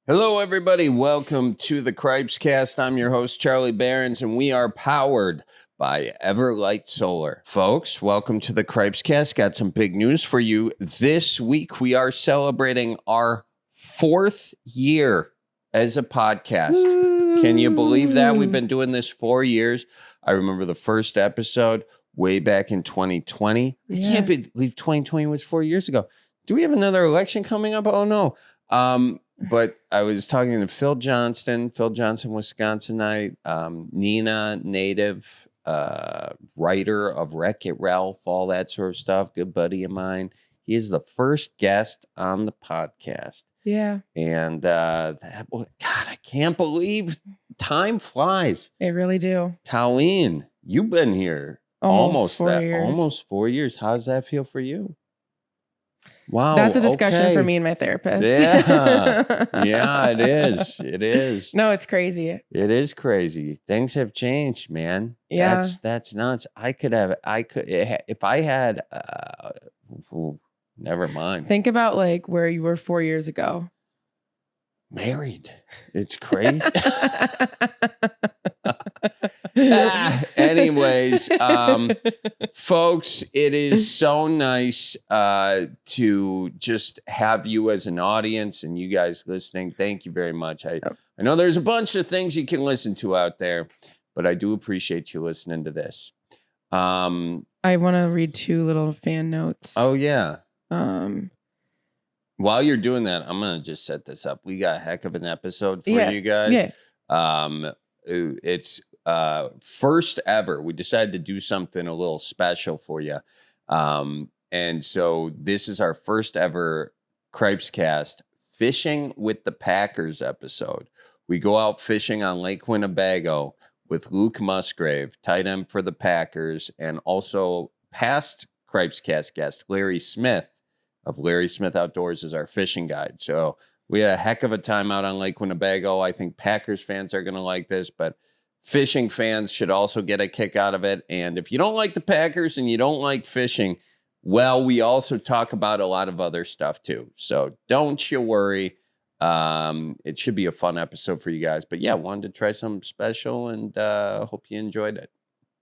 Hello, everybody. Welcome to the Cripescast. I'm your host, Charlie Behrens, and we are powered by Everlight Solar. Folks, welcome to the Cripescast. Got some big news for you. This week, we are celebrating our 4th year as a podcast. Woo. Can you believe that? We've been doing this 4 years. I remember the first episode way back in 2020. Yeah. I can't believe 2020 was 4 years ago. Do we have another election coming up? Oh, no. But I was talking to Phil Johnson, Wisconsinite, Nina, native, writer of Wreck-It Ralph, all that sort of stuff. Good buddy of mine. He is the first guest on the podcast. Yeah. And God, I can't believe time flies. They really do. Colleen, you've been here almost 4 years. How does that feel for you? Wow. That's a discussion for me and my therapist. Yeah. Yeah, it is. It is. No, it's crazy. It is crazy. Things have changed, man. Yeah. That's nuts. If I had, never mind. Think about like where you were 4 years ago. Married. It's crazy. Anyways, folks, it is so nice to just have you as an audience and you guys listening. Thank you very much. I know there's a bunch of things you can listen to out there, but I do appreciate you listening to this. I want to read 2 little fan notes. Oh, yeah. While you're doing that, I'm going to just set this up. We got a heck of an episode for you guys. Yeah. It's first ever. We decided to do something a little special for you. And so this is our first ever Cripescast Fishing with the Packers episode. We go out fishing on Lake Winnebago with Luke Musgrave, tight end for the Packers, and also past Cripescast guest Larry Smith of Larry Smith Outdoors is our fishing guide. So we had a heck of a time out on Lake Winnebago. I think Packers fans are going to like this, but fishing fans should also get a kick out of it. And if you don't like the Packers and you don't like fishing, well, we also talk about a lot of other stuff too. So don't you worry. It should be a fun episode for you guys. But yeah, wanted to try something special and hope you enjoyed it.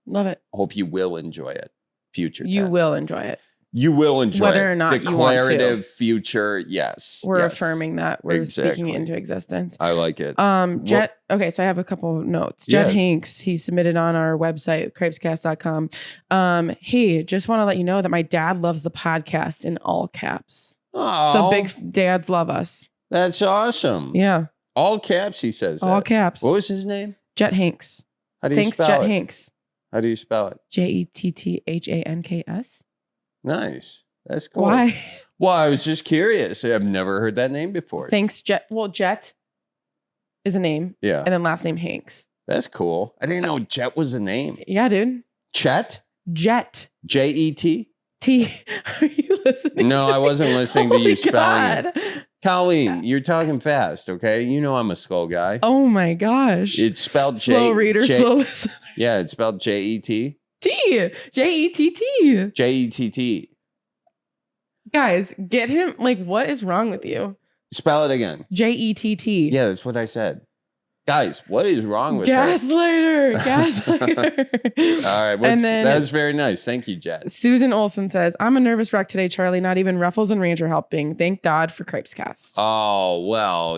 Love it. Hope you will enjoy it. Future You tense. will enjoy it. You will enjoy whether or not declarative you want to. Future, yes. We're affirming that. We're speaking it into existence. I like it. Jet. Okay, so I have a couple of notes. Jet Hanks, he submitted on our website, cripescast.com. Hey, just want to let you know that my dad loves the podcast in all caps. Oh, so big dads love us. That's awesome. Yeah. All caps, he says. All caps. What was his name? Jet Hanks. How do you spell it? Jet Hanks. How do you spell it? JETTHANKS. Nice. That's cool. Why? Well, I was just curious. I've never heard that name before. Thanks, Jet. Well, Jet is a name. Yeah. And then last name Hanks. That's cool. I didn't know Jet was a name. Yeah, dude. Chet? Jet. Jet? Are you listening? No, I wasn't listening to you spelling it. Colleen, Yeah. you're talking fast, okay? You know I'm a slow guy. Oh my gosh. It's spelled slow reader, slow listener. Yeah, it's spelled Jet. Jett. Jett. Guys, get him. Like, what is wrong with you? Spell it again. Jett. Yeah, that's what I said. Guys, what is wrong with Gaslighter. All right, that's very nice. Thank you, Jet. Susan Olson says, I'm a nervous wreck today, Charlie. Not even Ruffles and Ranch are helping. Thank God for Cripescast. Oh, well,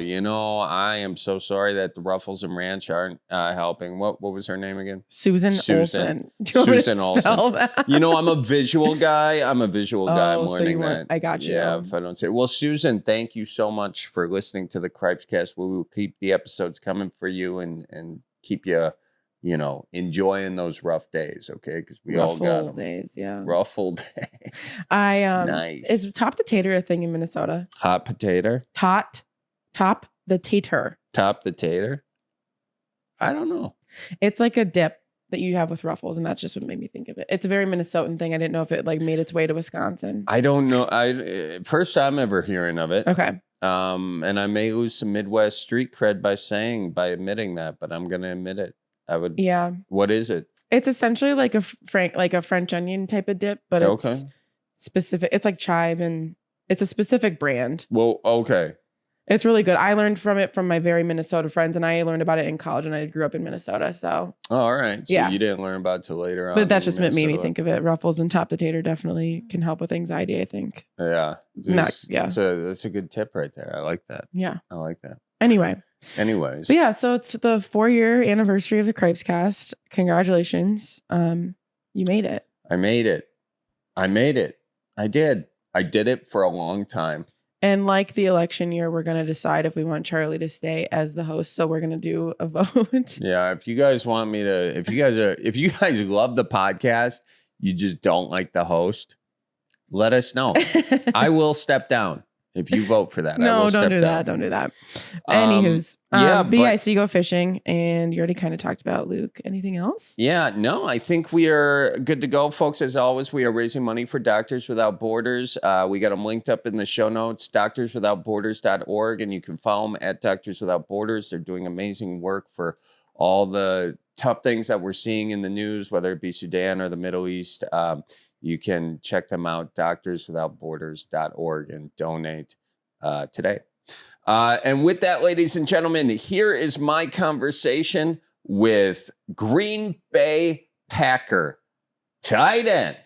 I am so sorry that the Ruffles and Ranch aren't helping. What was her name again? Susan Olson. Do you want Susan me to spell Olson. That? I'm a visual guy. I'm learning that. I got you. Yeah, if I don't say it. Well, Susan, thank you so much for listening to the Cripescast. We will keep the episodes coming for you and keep you, enjoying those rough days, okay? Because we all got them. Days, yeah. Ruffled days. Nice. Is top the tater a thing in Minnesota? Hot potato? Top the tater. Top the tater? I don't know. It's like a dip that you have with Ruffles, and that's just what made me think of it. It's a very Minnesotan thing. I didn't know if it made its way to Wisconsin. I don't know. First time ever hearing of it. Okay. And I may lose some Midwest street cred by admitting that, but I'm gonna admit it. I would. Yeah. What is it? It's essentially like a French onion type of dip, but it's specific. It's like chive, and it's a specific brand. Well, okay. It's really good. I learned from it from my very Minnesota friends, and I learned about it in college, and I grew up in Minnesota. So, all right. So you didn't learn about it till later on. But that's just made me think of it. Ruffles and top the tater definitely can help with anxiety, I think. Yeah. Yeah. So that's a good tip right there. I like that. Yeah. I like that. Anyways. But yeah, so it's the 4-year anniversary of the Cripescast. Congratulations. You made it. I made it. I did. I did it for a long time. And like the election year, we're going to decide if we want Charlie to stay as the host. So we're going to do a vote. Yeah. If you guys want me to, if you guys love the podcast, you just don't like the host, let us know. I will step down if you vote for that. No, don't do that. Don't do that. Anywho's. So you go fishing, and you already kind of talked about Luke. Anything else? Yeah, no, I think we are good to go, folks. As always, we are raising money for Doctors Without Borders. We got them linked up in the show notes, doctorswithoutborders.org, and you can follow them at Doctors Without Borders. They're doing amazing work for all the tough things that we're seeing in the news, whether it be Sudan or the Middle East. You can check them out, doctorswithoutborders.org, and donate today. And with that, ladies and gentlemen, here is my conversation with Green Bay Packer tight end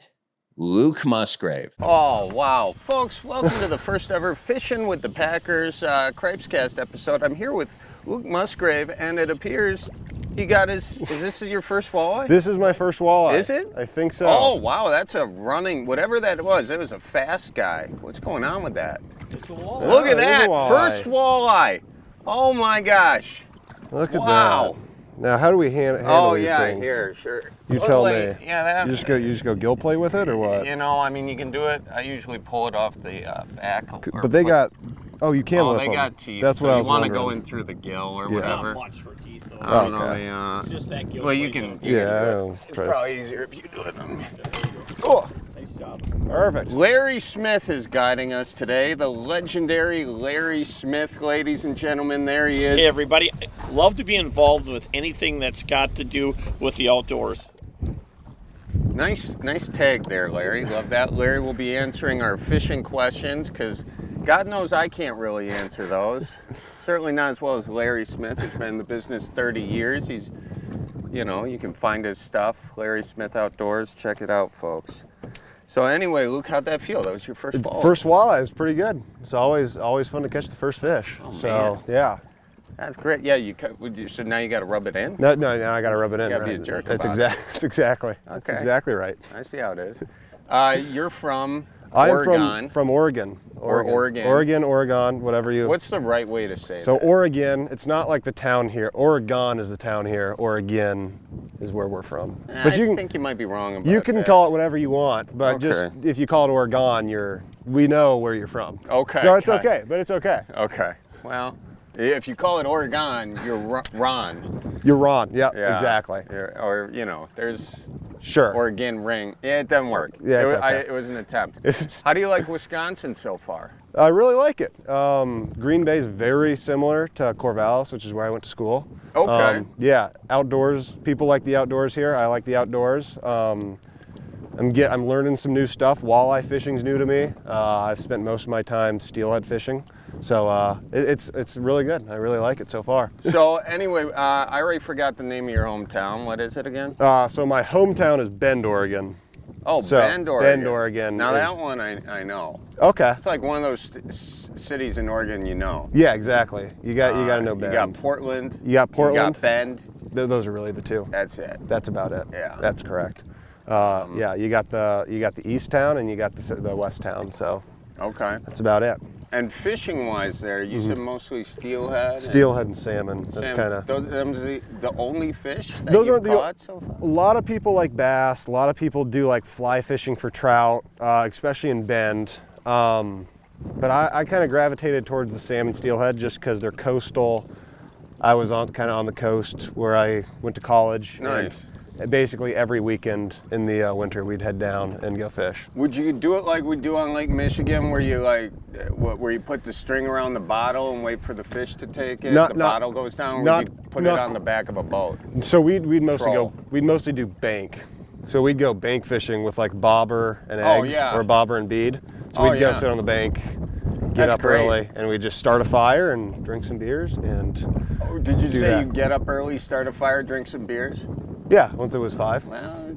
Luke Musgrave. Oh, wow. Folks, welcome to the first ever Fishing with the Packers Cripescast episode. I'm here with Luke Musgrave, and it appears he got is this your first walleye? This is my first walleye. Is it? I think so. Oh, wow. That's a running, whatever that was. It was a fast guy. What's going on with that? Look at that. First walleye. Oh, my gosh. Look at that. Now, how do we handle these things? Here, sure. You tell me. Yeah, that. You just go gill play with it, or what? You know, I mean, you can do it. I usually pull it off the back. But they got. Oh, you can. Oh, lip they them. got teeth. That's what I was wondering. You want to go in through the gill or whatever. Not much for teeth, though. I don't know. It's just that gill. Well, you can. It's probably easier if you do it. Oh. Nice job. Perfect. Larry Smith is guiding us today. The legendary Larry Smith, ladies and gentlemen. There he is. Hey, everybody. Love to be involved with anything that's got to do with the outdoors. Nice tag there, Larry. Love that. Larry will be answering our fishing questions because God knows I can't really answer those. Certainly not as well as Larry Smith, who's been in the business 30 years. He's, you can find his stuff, Larry Smith Outdoors. Check it out, folks. So anyway, Luke, how'd that feel? That was your first walleye. First walleye is pretty good. It's always fun to catch the first fish. Oh, so, man. Yeah. That's great. Yeah, so now you got to rub it in? No, now I got to rub it in. You got to be a jerk That's about exactly. Okay. That's exactly right. I see how it is. You're from I'm Oregon. from Oregon. Oregon, whatever you. What's the right way to say So that? Oregon, it's not like the town here. Oregon is the town here. Oregon is where we're from. But I think you might be wrong about that. You can call it whatever you want, but just if you call it Oregon, we know where you're from. Okay. So it's okay, but it's okay. Okay. Well, if you call it Oregon, you're Ron. You're Ron. Yep, Yeah. exactly. Or there's Sure. Oregon ring. Yeah, it doesn't work. Yeah, it's okay. It was an attempt. How do you like Wisconsin so far? I really like it. Green Bay is very similar to Corvallis, which is where I went to school. Okay. Yeah, outdoors. People like the outdoors here. I like the outdoors. I'm learning some new stuff. Walleye fishing's new to me. I've spent most of my time steelhead fishing, so it's really good. I really like it so far. So anyway, I already forgot the name of your hometown. What is it again? So my hometown is Bend, Oregon. Oh, So, Bend, Oregon. Bend, Oregon Now is- that one I know. Okay. It's like one of those cities in Oregon you know. Yeah, exactly. You got to know Bend. You got Portland. You got Portland. You got Bend. Those are really the two. That's it. That's about it. Yeah. That's correct. Yeah, you got the east town and you got the west town. So Okay. that's about it. And fishing wise there, you said mostly steelhead? Steelhead and salmon. That's kind of. Those the only fish that Those you've are the- caught so far? A lot of people like bass. A lot of people do like fly fishing for trout, especially in Bend. But I kind of gravitated towards the salmon steelhead just because they're coastal. I was kind of on the coast where I went to college. Nice. And basically every weekend in the winter we'd head down and go fish. Would you do it like we do on Lake Michigan, where you where you put the string around the bottle and wait for the fish to take it? The bottle goes down. Or would you put it on the back of a boat? So we'd mostly Troll. we'd mostly do bank. So we'd go bank fishing with like bobber and eggs, yeah. or bobber and bead. So we'd go sit on the bank get up early, and we just start a fire and drink some beers and. Oh, did you say you get up early, start a fire, drink some beers? Yeah, once it was 5. Well,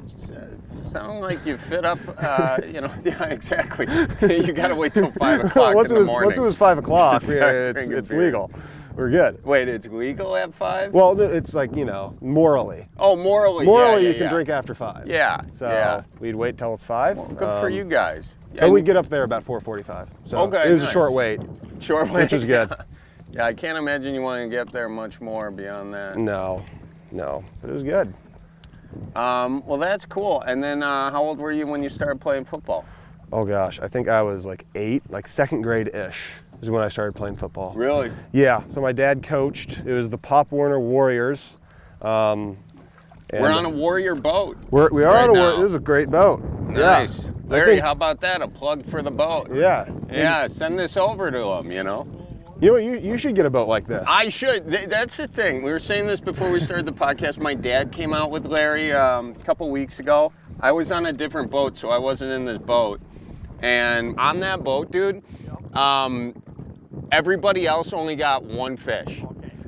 sound like you fit up, yeah, exactly. You got to wait till 5 o'clock in the morning. Once it was 5 o'clock, it's legal. We're good. Wait, it's legal at 5? Well, it's like, morally. Oh, morally. Morally, you can drink after 5. Yeah. So we'd wait till it's 5. Well, good for you guys. And we'd get up there about 4:45. So it was a short wait. Short wait. Which was good. Yeah, I can't imagine you want to get up there much more beyond that. No. But it was good. Well, that's cool. And then how old were you when you started playing football? Oh, gosh. I think I was like 8, like 2nd grade-ish is when I started playing football. Really? Yeah. So my dad coached. It was the Pop Warner Warriors. We're on a Warrior boat. We are on a Warrior. This is a great boat. Nice. Yeah. Larry, how about that? A plug for the boat. Yeah. Yeah, send this over to them, You know what? You should get a boat like this. I should. That's the thing. We were saying this before we started the podcast. My dad came out with Larry a couple weeks ago. I was on a different boat, so I wasn't in this boat. And on that boat, dude, everybody else only got 1 fish.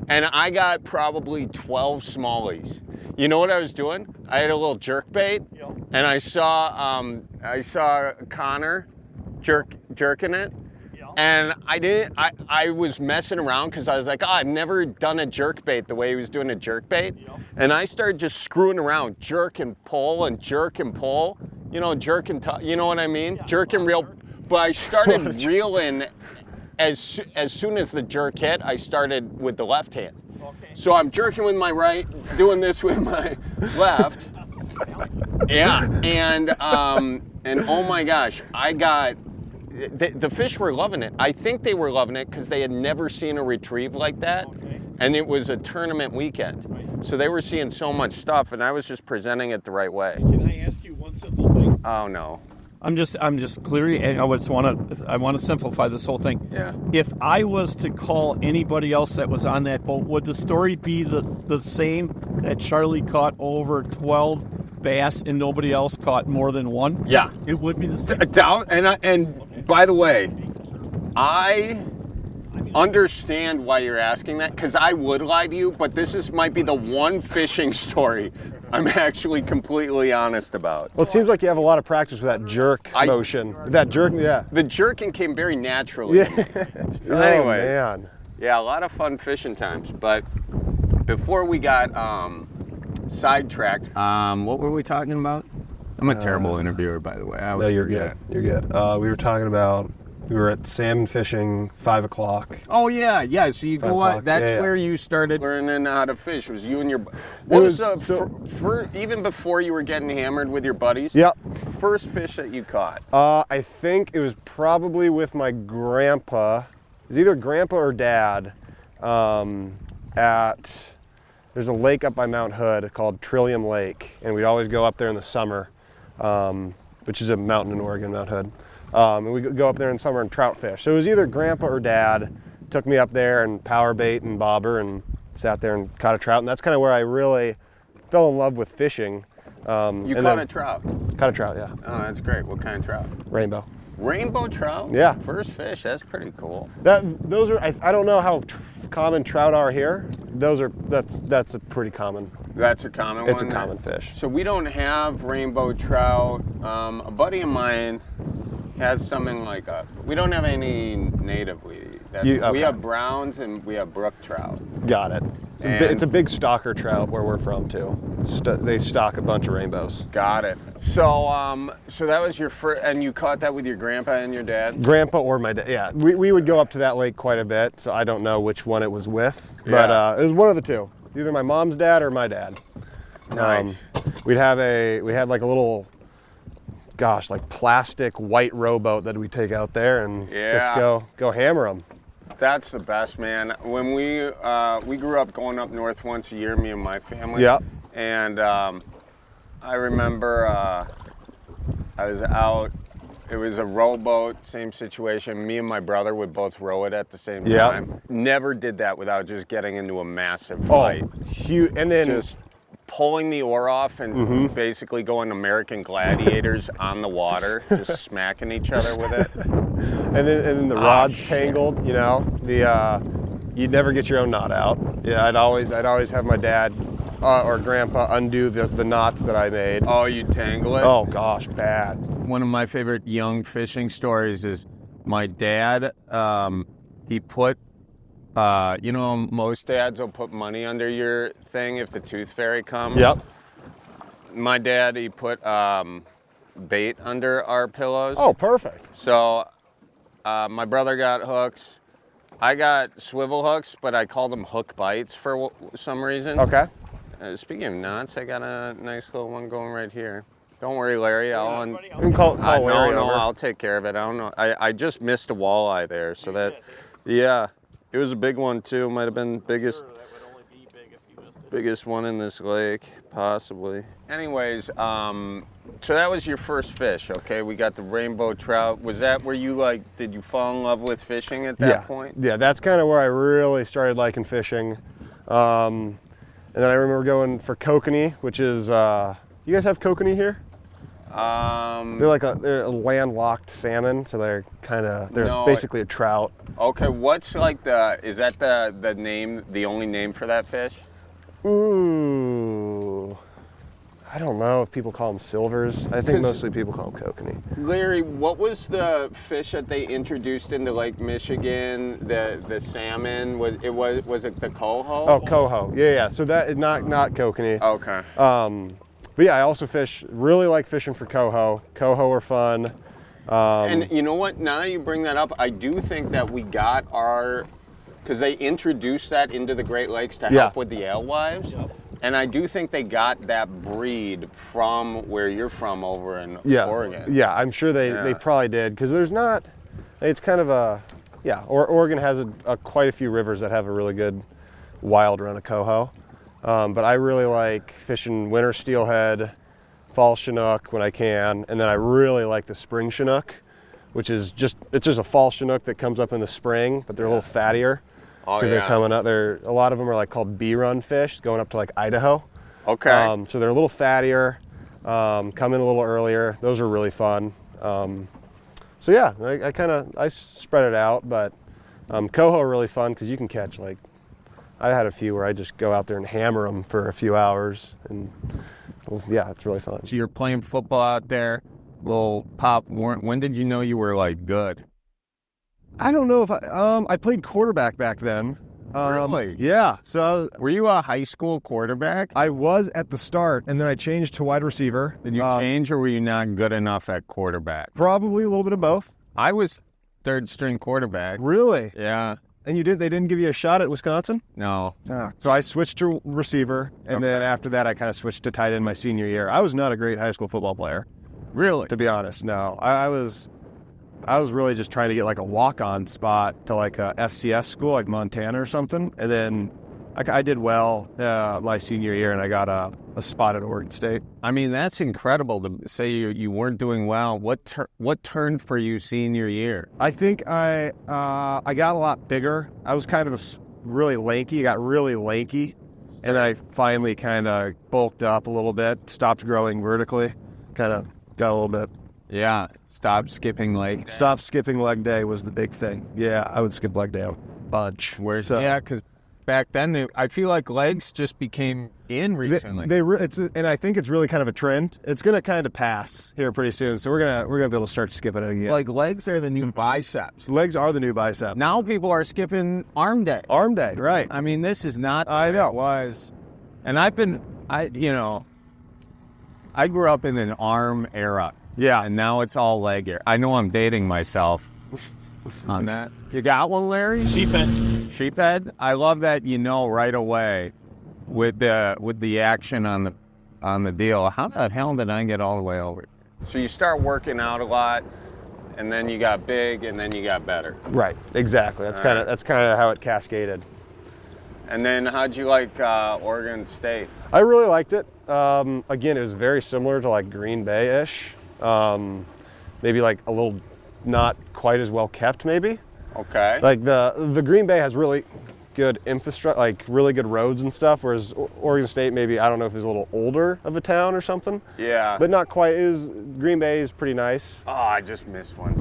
And I got probably 12 smallies. You know what I was doing? I had a little jerk bait, and I saw Connor jerking it. And I was messing around because I was like, I've never done a jerk bait the way he was doing a jerk bait. And I started just screwing around, jerk and pull and jerk and pull, jerk and you know what I mean? Jerk and reel. But I started reeling as soon as the jerk hit, I started with the left hand. So I'm jerking with my right, doing this with my left. Yeah, and oh my gosh, I got, the fish were loving it. I think they were loving it because they had never seen a retrieve like that, and it was a tournament weekend. So they were seeing so much stuff, and I was just presenting it the right way. Can I ask you one simple thing? Oh no. I'm just clearly, I want to simplify this whole thing. Yeah. If I was to call anybody else that was on that boat, would the story be the same, that Charlie caught over 12 bass and nobody else caught more than 1? Yeah. It would be the same. And by the way, I understand why you're asking that, because I would lie to you, but this might be the one fishing story I'm actually completely honest about. Well, it seems like you have a lot of practice with that jerk motion. That jerk, yeah. The jerking came very naturally. Yeah. So anyways, man. Yeah, a lot of fun fishing times. But before we got sidetracked, what were we talking about? I'm a terrible interviewer, by the way. No, you're good. You're good. We were talking about, we were at salmon fishing, 5 o'clock. Oh, yeah. So you go out, that's where you started learning how to fish, was you and your, even before you were getting hammered with your buddies? Yep. First fish that you caught? I think it was probably with my grandpa. It was either grandpa or dad there's a lake up by Mount Hood called Trillium Lake, and we'd always go up there in the summer, which is a mountain in Oregon, Mount Hood. And we go up there in summer and trout fish. So it was either grandpa or dad took me up there and power bait and bobber and sat there and caught a trout. And that's kind of where I really fell in love with fishing. You caught a trout? Caught a trout, yeah. Oh, that's great. What kind of trout? Rainbow. Rainbow trout? Yeah. First fish, that's pretty cool. Those are, I don't know how common trout are here. That's a pretty common. That's a common one? It's a common fish. So we don't have rainbow trout. A buddy of mine has something like we don't have any natively. We have browns and we have brook trout. Got it. It's a big stalker trout where we're from too. They stock a bunch of rainbows. Got it. So that was your first, and you caught that with your grandpa and your dad? Grandpa or my dad, yeah. We would go up to that lake quite a bit, so I don't know which one it was with, but it was one of the two. Either my mom's dad or my dad. Nice. We had like a little, like plastic white rowboat that we take out there and just go hammer them. That's the best, man. When we grew up going up north once a year, me and my family. Yep. And I remember I was out. It was a rowboat, same situation. Me and my brother would both row it at the same time. Never did that without just getting into a massive fight. Huge. And then just pulling the oar off and basically going American gladiators on the water, just smacking each other with it. And then the rod's tangled, you know. You'd never get your own knot out. Yeah, I'd always have my dad or grandpa undo the knots that I made. Oh, you'd tangle it? Oh gosh, bad. One of my favorite young fishing stories is my dad, he put, You know, most dads will put money under your thing if the tooth fairy comes. Yep. My dad, he put bait under our pillows. Oh, perfect. So my brother got hooks. I got swivel hooks, but I called them hook bites for some reason. Okay. Speaking of knots, I got a nice little one going right here. Don't worry, Larry. You can call Larry no, over. I'll take care of it. I don't know. I just missed a walleye there, so that, yeah, it was a big one too. Might have been biggest one in this lake, possibly. Anyways, so that was your first fish, okay? We got the rainbow trout. Was that where you did you fall in love with fishing at that point? Yeah, that's kind of where I really started liking fishing. And then I remember going for kokanee, which is, you guys have kokanee here? They're a landlocked salmon, so they're basically a trout. Okay, what's is that the name, the only name for that fish? Ooh, I don't know if people call them silvers. I think mostly people call them kokanee. Larry, what was the fish that they introduced into Lake Michigan? The salmon, was it the coho? Oh, coho. Yeah. So that is not kokanee. Okay. But yeah, I also really like fishing for coho. Coho are fun. And you know what? Now that you bring that up, I do think that we got because they introduced that into the Great Lakes to help with the alewives. Yep. And I do think they got that breed from where you're from over in Oregon. Yeah, I'm sure they probably did, because it's kind of Oregon has quite a few rivers that have a really good wild run of coho. But I really like fishing winter steelhead, fall chinook when I can, and then I really like the spring chinook, which is just a fall chinook that comes up in the spring, but they're a little fattier. Because they're coming up. A lot of them are called B-run fish, going up to Idaho. Okay. So they're a little fattier, come in a little earlier. Those are really fun. So yeah, I spread it out, but coho are really fun because you can catch I had a few where I just go out there and hammer them for a few hours, and it's really fun. So you're playing football out there, little pop. When did you know you were good? I don't know if I played quarterback back then. Really? Yeah. So were you a high school quarterback? I was at the start, and then I changed to wide receiver. Did you change, or were you not good enough at quarterback? Probably a little bit of both. I was third string quarterback. Really? Yeah. And they didn't give you a shot at Wisconsin? No. So I switched to receiver, and then after that I kind of switched to tight end my senior year. I was not a great high school football player. Really? To be honest, no. I was really just trying to get a walk-on spot to a FCS school like Montana or something, and then I did well my senior year, and I got a spot at Oregon State. I mean, that's incredible to say you weren't doing well. What turned for you senior year? I think I got a lot bigger. I was kind of really lanky, got really lanky, and then I finally kind of bulked up a little bit, stopped growing vertically, kind of got a little bit. Yeah, stop skipping leg day. Stop skipping leg day was the big thing. Yeah, I would skip leg day a bunch. Yeah, because back then I feel like legs just became in recently. And I think it's really kind of a trend. It's gonna kind of pass here pretty soon, so we're gonna be able to start skipping it again. Legs are the new biceps. Legs are the new biceps. Now people are skipping arm day. Arm day, right? I mean, this is not. I know. It was, and I grew up in an arm era. Yeah. And now it's all leg era. I know I'm dating myself on that. You got one, Larry? Sheephead. Sheephead? I love that right away with the action on the deal. How the hell did I get all the way over? So you start working out a lot, and then you got big, and then you got better. Right. Exactly. That's kind of how it cascaded. And then how'd you like Oregon State? I really liked it. Again, it was very similar to Green Bay-ish. Maybe a little not quite as well kept, maybe. Okay. The Green Bay has really good infrastructure, like really good roads and stuff. Whereas Oregon State, maybe, I don't know if it was a little older of a town or something. Yeah. But not quite. Green Bay is pretty nice. Oh, I just missed one.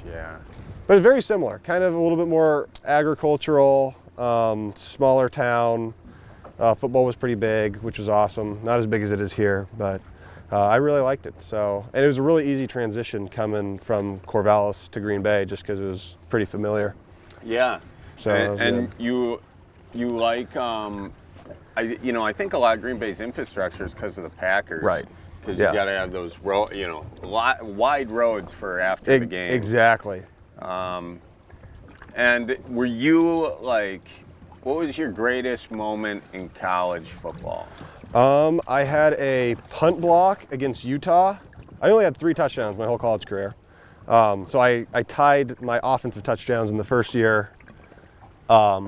Yeah. But it's very similar. Kind of a little bit more agricultural, smaller town. Football was pretty big, which was awesome. Not as big as it is here, but I really liked it. So, and it was a really easy transition coming from Corvallis to Green Bay, just because it was pretty familiar. Yeah. So and you like I think a lot of Green Bay's infrastructure is because of the Packers. Right. Because you got to have those wide roads for after the game. Exactly. And were you like, what was your greatest moment in college football? I had a punt block against Utah. I only had 3 touchdowns my whole college career. So I tied my offensive touchdowns in the first year at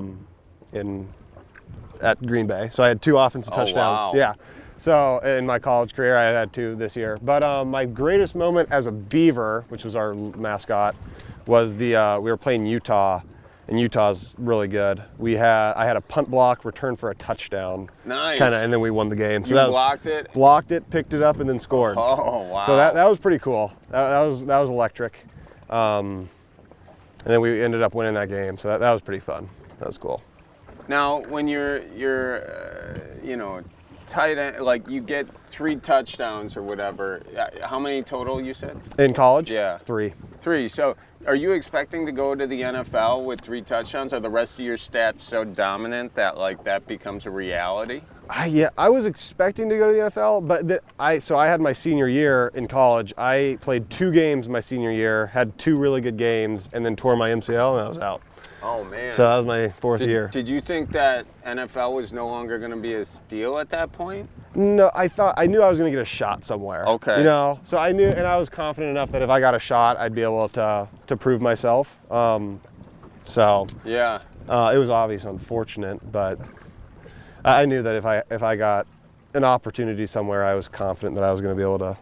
Green Bay. So I had 2 offensive touchdowns. Wow. Yeah. So in my college career, I had 2 this year. But my greatest moment as a Beaver, which was our mascot, was we were playing Utah, and Utah's really good. I had a punt block return for a touchdown. Nice. And then we won the game. So you blocked it? Blocked it, picked it up, and then scored. Oh, wow. So that was pretty cool. That was electric. And then we ended up winning that game. So that was pretty fun. That was cool. Now, when you're tight end, like you get 3 touchdowns or whatever. How many total you said? In college? Yeah. 3. 3. So are you expecting to go to the NFL with 3 touchdowns? Are the rest of your stats so dominant that like that becomes a reality? Yeah, I was expecting to go to the NFL, but I had my senior year in college. I played 2 games my senior year, had 2 really good games, and then tore my MCL and I was out. Oh man! So that was my 4th year. Did you think that NFL was no longer going to be a steal at that point? No, I knew I was going to get a shot somewhere. Okay. So I knew, and I was confident enough that if I got a shot, I'd be able to prove myself. Yeah. It was obviously unfortunate, but I knew that if I got an opportunity somewhere, I was confident that I was going to be able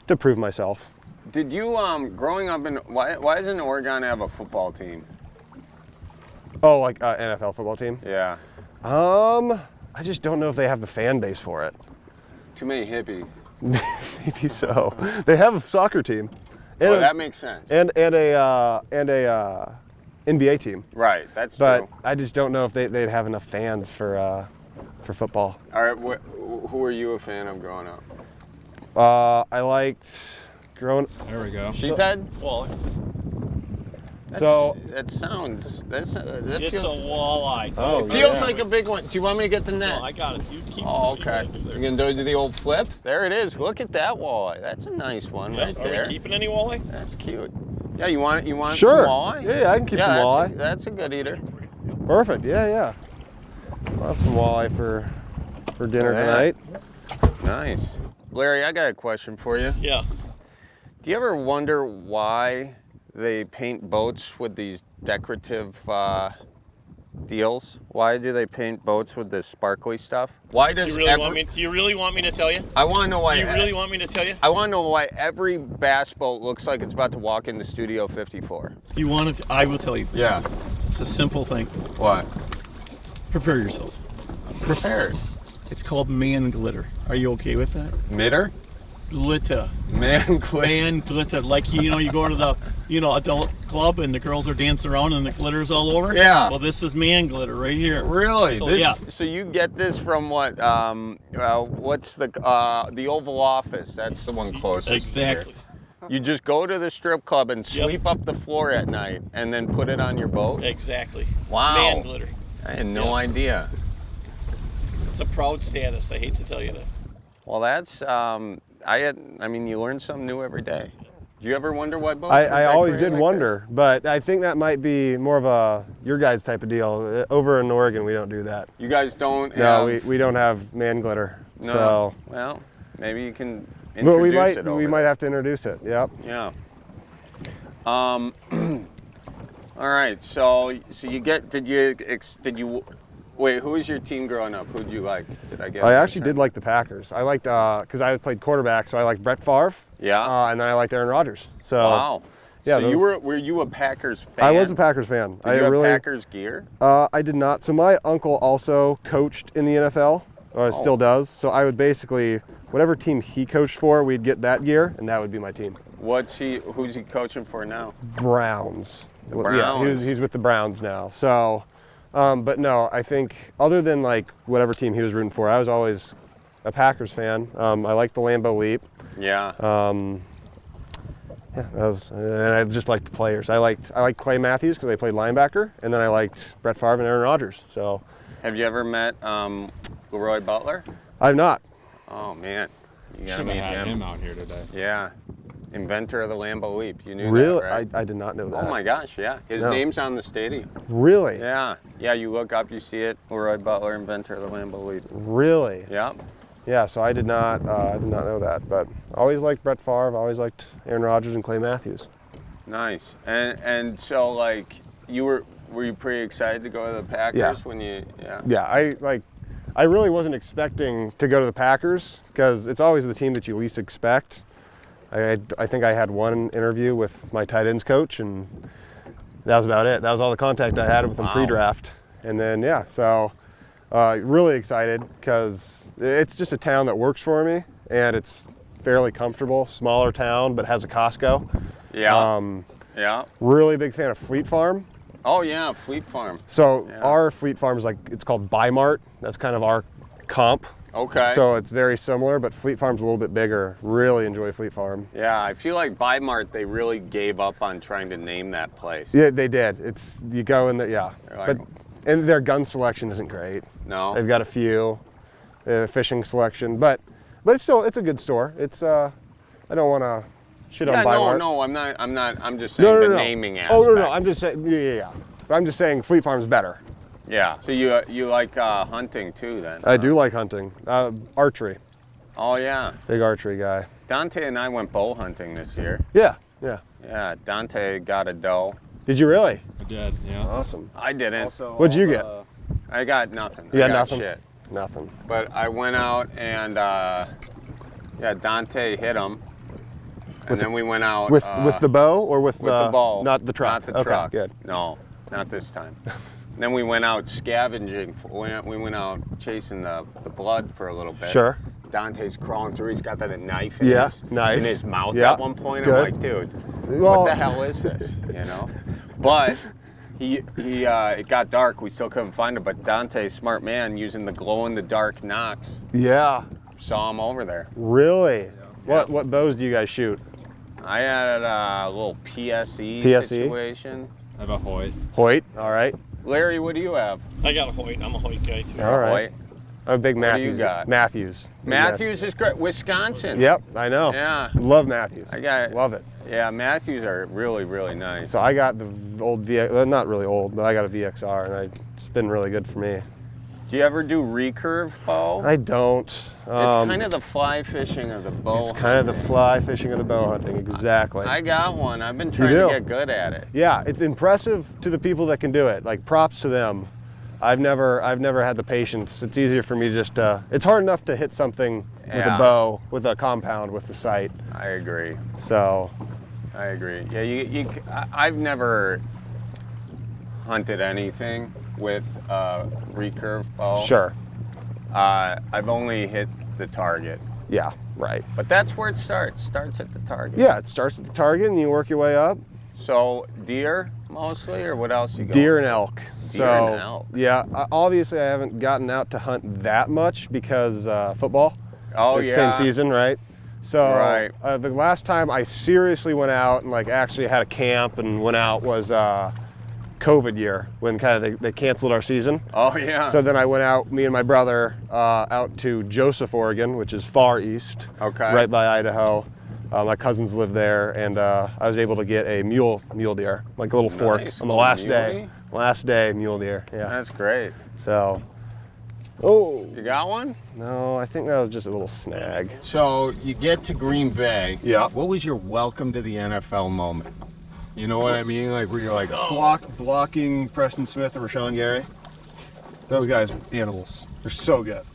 to prove myself. Did you growing up in why doesn't Oregon have a football team? Oh, like NFL football team? Yeah. I just don't know if they have the fan base for it. Too many hippies. Maybe so. They have a soccer team. That makes sense. And a NBA team. Right, that's but true. I just don't know if they'd have enough fans for football. All right, who were you a fan of growing up? I liked growing. There we go. Sheephead? Walleye. That sounds. That It's feels. a walleye. Oh, It feels like a big one. Do you want me to get the net? No, I got it. You keep Oh, it. okay. You're gonna do the old flip? There it is. Look at that walleye. That's a nice one right there. Are we keeping any walleye? That's cute. Yeah, you want Sure. some walleye? Yeah, I can keep some walleye. That's a good eater. Perfect. Yeah. I'll have some walleye for dinner tonight. Nice. Larry, I got a question for you. Yeah. Do you ever wonder why they paint boats with these decorative deals? Why do they paint boats with this sparkly stuff? Why does Do you really want me to tell you? I want to know why. You really want me to tell you? I want to know why every bass boat looks like it's about to walk into Studio 54. You want it? I will tell you. Yeah. It's a simple thing. What? Prepare yourself. Prepared. It's called man glitter. Are you okay with that? Mitter? Glitter. Man glitter. Man glitter. Like, you go to the, adult club and the girls are dancing around and the glitter's all over? Yeah. Well, this is man glitter right here. Really? So, yeah. So you get this from what? What's the Oval Office? That's the one closest. Exactly. Here. You just go to the strip club and sweep up the floor at night and then put it on your boat? Exactly. Wow. Man glitter. I had no idea. It's a proud status. I hate to tell you that. Well, that's, you learn something new every day. Do you ever wonder why boats I always decorate did like wonder, but I think that might be more of your guys type of deal. Over in Oregon, we don't do that. this? You guys don't No, have... we don't have man glitter. No. So, Well, maybe you can but introduce it over we might there. have to introduce it. Yep. Yeah. All right. So you get? Did you? Wait. Who was your team growing up? Who'd you like? Did I get? I actually did like the Packers. I liked because I played quarterback, so I liked Brett Favre. Yeah. And then I liked Aaron Rodgers. So. Wow. Yeah. So were you a Packers fan? I was a Packers fan. Did you have Packers gear? I did not. So my uncle also coached in the NFL, or still does. So I would basically, whatever team he coached for, we'd get that gear, and that would be my team. Who's he coaching for now? Browns. The Browns. Yeah, he's with the Browns now. So, but no, I think other than like whatever team he was rooting for, I was always a Packers fan. I liked the Lambeau Leap. Yeah. Yeah, and I just liked the players. I liked Clay Matthews because they played linebacker, and then I liked Brett Favre and Aaron Rodgers. So, have you ever met Leroy Butler? I've not. Oh man, you gotta Should meet have had him. him out here today. Yeah, inventor of the Lambeau Leap. You knew Really? that, right? I did not know that. Oh my gosh, yeah. His name's on the stadium. Really? Yeah. Yeah, you look up, you see it. Leroy Butler, inventor of the Lambeau Leap. Really? Yeah. Yeah. So I did not know that, but I always liked Brett Favre. I always liked Aaron Rodgers and Clay Matthews. Nice. And so like were you pretty excited to go to the Packers when you Yeah, I really wasn't expecting to go to the Packers because it's always the team that you least expect. I think I had one interview with my tight ends coach, and that was about it. That was all the contact I had with them pre-draft. And then so really excited because it's just a town that works for me, and it's fairly comfortable, smaller town, but has a Costco. Yeah. Yeah. Really big fan of Fleet Farm. Oh yeah, Fleet Farm. So our Fleet Farm is it's called Bi-Mart. That's kind of our comp. Okay. So it's very similar, but Fleet Farm's a little bit bigger. Really enjoy Fleet Farm. Yeah, I feel like Bi-Mart, they really gave up on trying to name that place. Yeah, they did. You go in there, Like, and their gun selection isn't great. No. They've got a few, fishing selection, but it's a good store. It's I don't want to shit on Bi-Mart. No, I'm not. I'm just saying the naming aspect. Oh no, I'm just saying yeah. But I'm just saying Fleet Farm's better. Yeah. So you like hunting too then? I do like hunting. Archery. Oh yeah. Big archery guy. Dante and I went bow hunting this year. Yeah. Yeah. Dante got a doe. Did you really? I did, yeah. Awesome. I didn't. Also, What'd you get? I got nothing. You I got got nothing? Shit. Nothing. But I went out and Dante hit him. And then we went out With the bow or with the bow, not the truck. Not the truck. Good. No, not this time. Then we went out scavenging. We went out chasing the blood for a little bit. Sure. Dante's crawling through. He's got that knife in his mouth Yeah. at one point. Good. I'm like, dude, what the hell is this? You know? But it got dark. We still couldn't find him. But Dante, smart man, using the glow-in-the-dark knocks, Yeah. saw him over there. Really? Yeah. What bows do you guys shoot? I had a little PSE situation. I have a Hoyt. Hoyt. All right. Larry, what do you have? I got a Hoyt. I'm a Hoyt guy too. All right. Hoyt. I'm a big What do you Matthews. got? Matthews. Matthews is great. Wisconsin. Yep, I know. Yeah. Love Matthews. I got it. Love it. Yeah, Matthews are really, really nice. So I got the old not really old, but I got a VXR, and it's been really good for me. Do you ever do recurve bow? I don't. It's kind of the fly fishing of the bow. It's kind of the fly fishing of the bow hunting. Exactly. I got one. I've been trying to get good at it. Yeah, it's impressive to the people that can do it. Like, props to them. I've never had the patience. It's easier for me to just. It's hard enough to hit something with a bow, with a compound, with the sight. I agree. So. I agree. Yeah, I've never hunted anything with a recurve bow. Sure. I've only hit the target. Yeah. Right. But that's where it starts. Starts at the target. Yeah, it starts at the target and you work your way up. So deer mostly, or what else you got? Deer and elk. Deer and elk. Yeah, obviously I haven't gotten out to hunt that much because football. Oh it's yeah. Same season, right? So Right. The last time I seriously went out and like actually had a camp and went out was COVID year when kind of they canceled our season. Oh yeah. So then I went out, me and my brother, out to Joseph, Oregon, which is far east, Okay. right by Idaho. My cousins live there, and I was able to get a mule deer, like a little fork, Nice. on the last Muley? day. Last day, mule deer. Yeah. That's great. So, oh You got one? no, I think that was just a little snag. So you get to Green Bay. Yeah. What was your welcome to the NFL moment? You know what I mean? Like where you're like, oh. Blocking Preston Smith and Rashawn Gary. Those guys are animals. They're so good.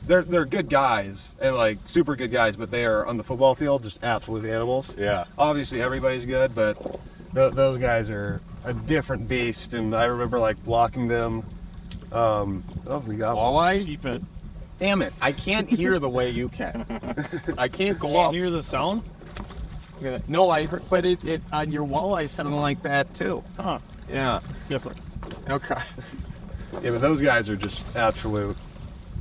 They're good guys and like super good guys, but they are on the football field just absolute animals. Yeah. Obviously everybody's good, but those guys are a different beast. And I remember like blocking them. We got Walleye? Sheephead. Damn it! I can't hear the way you can. I can't go up. Hear the sound? Yeah. No, I heard, but it your walleye sounded like that too. Huh. Yeah. Different. Okay. Yeah, but those guys are just absolute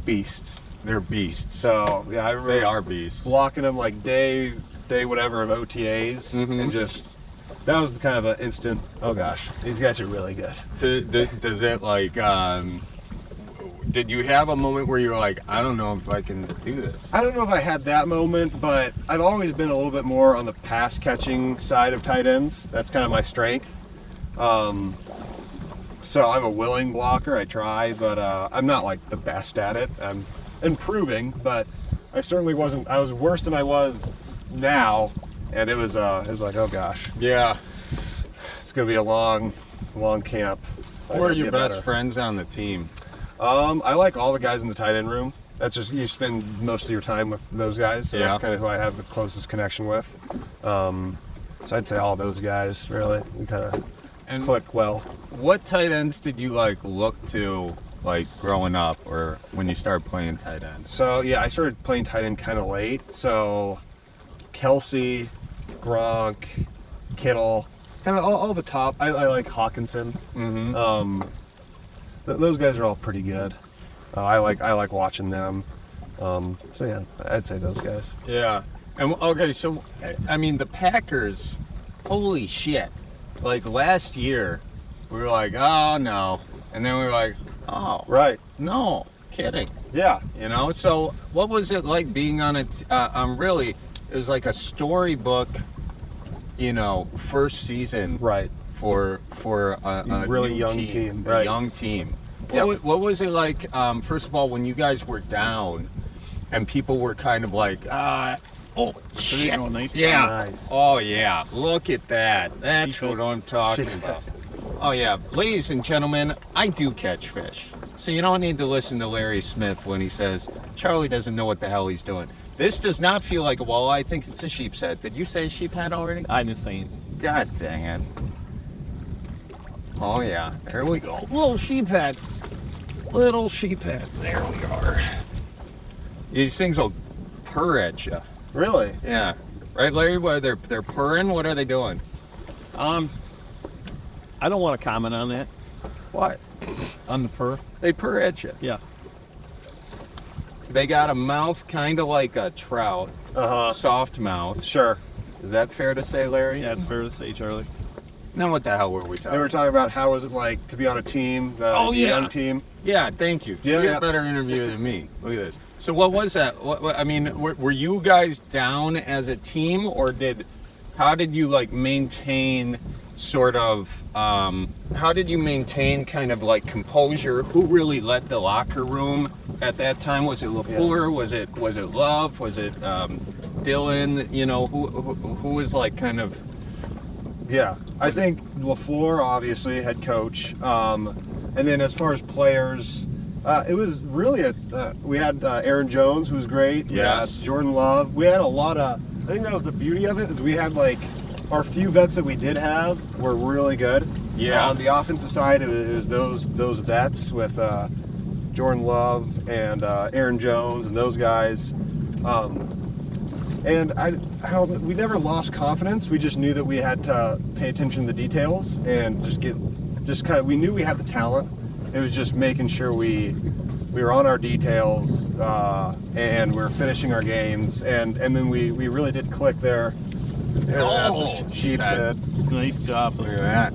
beasts. They're beasts. So yeah, I remember They are beasts. blocking them like day whatever of OTAs, and just that was kind of an instant. Oh gosh, these guys are really good. Does it like? Did you have a moment where you were like, I don't know if I can do this? I don't know if I had that moment, but I've always been a little bit more on the pass catching side of tight ends. That's kind of my strength. So I'm a willing blocker. I try, but I'm not like the best at it. I'm improving, but I certainly wasn't. I was worse than I was now, and it was like, oh gosh, Yeah. it's gonna be a long camp. Who are your best friends on the team? I like all the guys in the tight end room. That's just, you spend most of your time with those guys, so that's kind of who I have the closest connection with. So I'd say all those guys, really. We kind of click well. What tight ends did you like look to like growing up or when you started playing tight ends? So yeah, I started playing tight end kind of late. So Kelsey, Gronk, Kittle, kind of all the top. I like Hawkinson. Mm-hmm. Those guys are all pretty good. I like watching them. So yeah, I'd say those guys. Yeah. And okay, so I mean the Packers, holy shit. Like last year, we were like, oh no. And then we were like, oh. Right. No, kidding. Yeah. You know, so what was it like being on it? Really, it was like a storybook, you know, first season. Right. For a really new young team. A Right. young team. Yep. What was it like, first of all, when you guys were down and people were kind of like, oh, shit. Oh, nice. Yeah. Nice. Oh, yeah. Look at that. That's what I'm talking about. Oh, yeah. Ladies and gentlemen, I do catch fish. So you don't need to listen to Larry Smith when he says, Charlie doesn't know what the hell he's doing. This does not feel like a walleye. I think it's a sheepshead. Did you say sheephead already? I'm just saying. God dang it. Oh, yeah. There we go. Little sheephead. Little sheephead. There we are. These things will purr at you. Really? Yeah. Right, Larry? What, they're purring? What are they doing? I don't want to comment on that. What? On the purr. They purr at you. Yeah. They got a mouth kind of like a trout. Soft mouth. Sure. Is that fair to say, Larry? Yeah, it's fair to say, Charlie. Now, what the hell were we talking They were talking about how was it like to be on a team, the young team. Yeah, thank you. Yeah, You yeah. a better interview than me. Look at this. So what was that? What I mean, were you guys down as a team, or how did you like maintain sort of, how did you maintain kind of like composure? Who really led the locker room at that time? Was it LaFleur? Yeah. Was it Love? Was it Dylan? You know, who was like kind of... Yeah, I think LaFleur, obviously, head coach. And then as far as players, it was really we had Aaron Jones, who was great. We had Jordan Love. We had a lot of, I think that was the beauty of it, is we had like, our few vets that we did have were really good. Yeah. On the offensive side, it was those vets with Jordan Love and Aaron Jones and those guys. And we never lost confidence. We just knew that we had to pay attention to the details and we knew we had the talent. It was just making sure we were on our details and we were finishing our games. And then we really did click there. Sheepshead. Nice job. Look at that.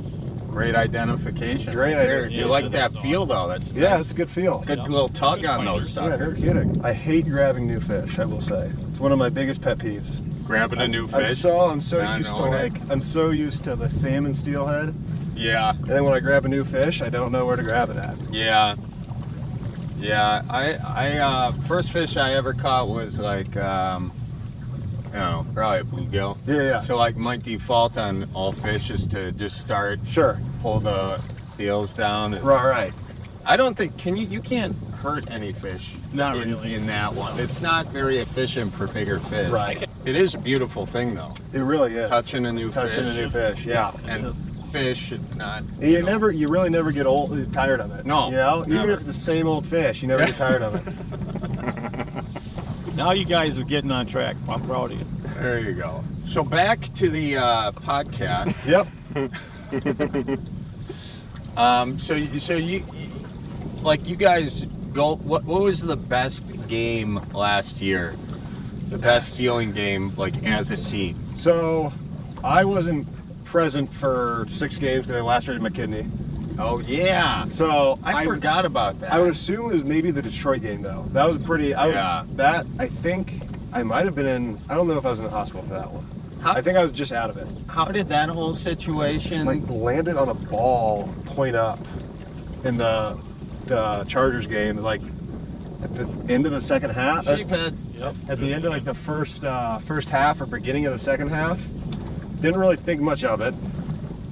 Great identification. Great idea. You like that feel though? That's Yeah, nice. it's a good feel. Good little tug on those Yeah, no suckers. kidding. I hate grabbing new fish, I will say. It's one of my biggest pet peeves. Grabbing a new I'm fish. so I used know to it. I'm so used to the salmon steelhead. Yeah. And then when I grab a new fish, I don't know where to grab it at. Yeah. Yeah. I first fish I ever caught was like, you know, probably a bluegill. Yeah. So like my default on all fish is to just start, Sure. pull the eels down. And Right. I don't think you can't hurt any fish. Not really. In that one. It's not very efficient for bigger fish. Right. It is a beautiful thing though. It really is. Touching a new fish. Yeah. And fish should not. You really never get tired of it. No, You know, even never. if it's the same old fish, you never get tired of it. Now you guys are getting on track. I'm proud of you. There you go. So back to the podcast. Yep. So you like you guys go. What was the best game last year? The best feeling game, like as a team. So, I wasn't present for 6 games because I lacerated my kidney. Oh yeah. So I forgot about that. I would assume it was maybe the Detroit game though. That was pretty. I think I might have been in. I don't know if I was in the hospital for that one. I think I was just out of it. How did that whole situation? Like landed on a ball point up in the Chargers game, like at the end of the second half. Sheephead. Yep. At the end of like the first half or beginning of the second half. Didn't really think much of it.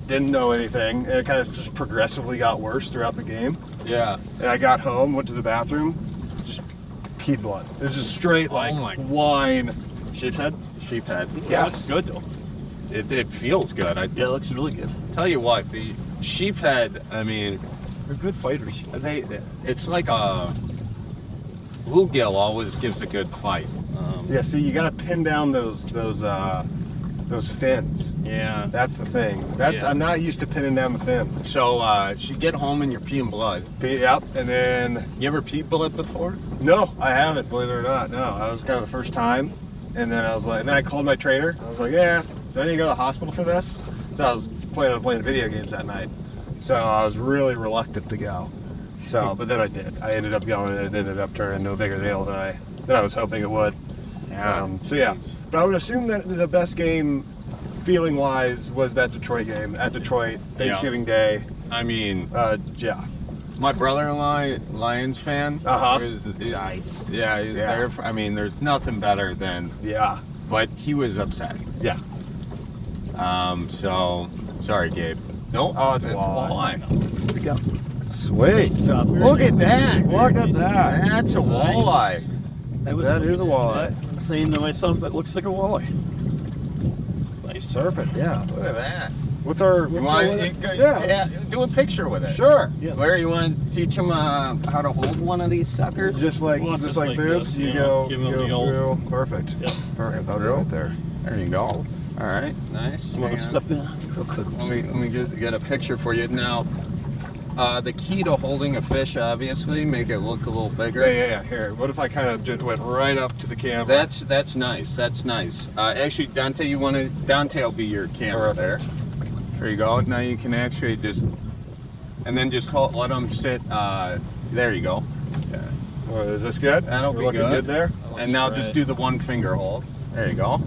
Didn't know anything. It kind of just progressively got worse throughout the game. Yeah. And I got home, went to the bathroom, just peed blood. It was just straight like wine. Sheepshead? Sheephead. Yeah. It looks good though. It feels good. Yeah, it looks really good. Tell you what, the sheephead. I mean, They're good fighters. It's like a bluegill always gives a good fight. Yeah, see, you gotta pin down those fins. Yeah. That's the thing. I'm not used to pinning down the fins. So you get home and you're peeing blood. Yep, and then You ever peed blood before? no, I haven't, believe it or not. No, that was kind of the first time. And then then I called my trainer. I was like, yeah, do I need to go to the hospital for this? So I was planning on playing video games that night. So I was really reluctant to go. So, but then I did. I ended up going, and it ended up turning into a bigger deal than I was hoping it would. So yeah, but I would assume that the best game, feeling wise, was that Detroit game at Detroit, Thanksgiving Day. I mean, yeah. my brother-in-law, Lions fan. Uh-huh. Nice. Yeah, he's there. I mean, there's nothing better than. Yeah. But he was upset. Yeah. So sorry, Gabe. No. Oh, it's a walleye. Here we go. Sweet. Look at that. Look at that. That's a walleye. That is a walleye. Saying to myself, that looks like a walleye. Nice. Perfect. Yeah. Look at that. What's our? You What's want yeah. do a picture with it. Sure. Yeah. Where you want to teach them how to hold one of these suckers? Just like Just like boobs, this, you you go, know, give you them go the old- through. Perfect. Yeah. Perfect. I'll do it there. There you go. All right, nice. You want to step in real quick? Let me get a picture for you now. The key to holding a fish, obviously, make it look a little bigger. Yeah. Here, what if I kind of just went right up to the camera? That's nice. That's nice. Actually, Dante, Dante will be your camera there. There you go. Now you can actually and then just let them sit. There you go. Oh, is this good? That'll We're be looking good there. And now just do the one finger hold. There you go.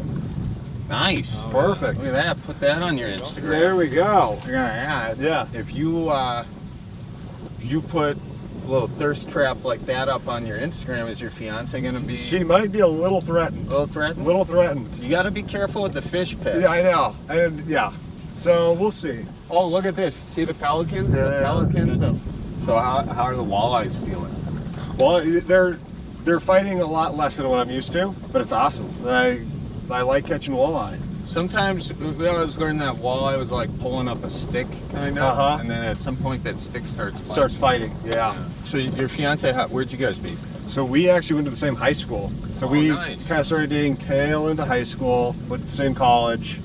Nice. Perfect. Look at that. Put that on your Instagram. There we go. You're gonna ask. Yeah. If you put a little thirst trap like that up on your Instagram, is your fiance gonna be She might be a little threatened. a little threatened? Little threatened. You gotta be careful with the fish pit. Yeah, I know. And yeah. So we'll see. Oh, look at this. See the pelicans? Yeah, The they are. pelicans. So how are the walleyes feeling? Well, they're fighting a lot less than what I'm used to, but it's awesome. I like catching walleye. Sometimes I was learning that walleye was like pulling up a stick, kind of, Uh-huh. and then at some point that stick starts fighting. Starts fighting. Yeah. So your fiance, where'd you guys meet? So we actually went to the same high school. So we nice. kind of started dating tail into high school, went to the same college,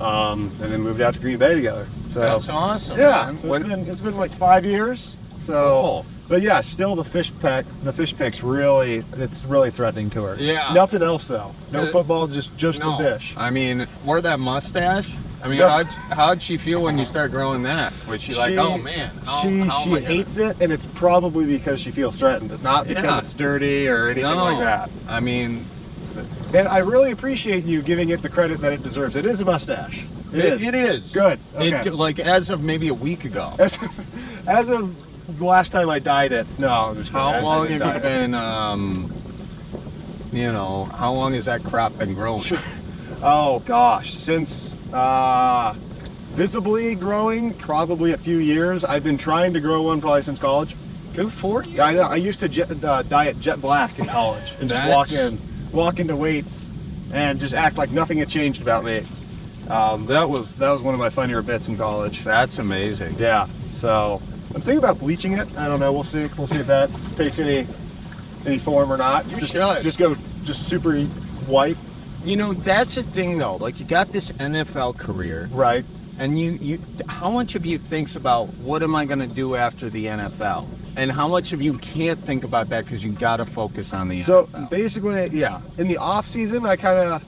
and then moved out to Green Bay together. So That's awesome. yeah, man. so it's been like 5 years. So, Cool. but yeah, still the fish pick's really threatening to her. Yeah. Nothing else though. No football, just No. the fish. I mean, or that mustache. I mean, Yeah. how'd she feel when you start growing that? Was she like, oh man? She hates it, and it's probably because she feels threatened, not because Yeah. it's dirty or anything like that. I mean, And I really appreciate you giving it the credit that it deserves. It is a mustache. it is. Good. Okay. Like as of maybe a week ago. As of the last time I dyed it, no, I'm just kidding. How I long didn't have you dye it. been, how long has that crop been growing? Oh gosh, since visibly growing, probably a few years. I've been trying to grow one probably since college. Good for you. Yeah, I know. I used to diet Jet Black in college and just walk into weights and just act like nothing had changed about me. That was one of my funnier bits in college. That's amazing. Yeah. So I'm thinking about bleaching it. I don't know. We'll see. We'll see if that takes any form or not. Just go super white. You know, that's the thing though. Like, you got this NFL career, Right. and you how much of you thinks about what am I going to do after the NFL, and how much of you can't think about that because you got to focus on the So NFL. basically, yeah. In the off season, I kind of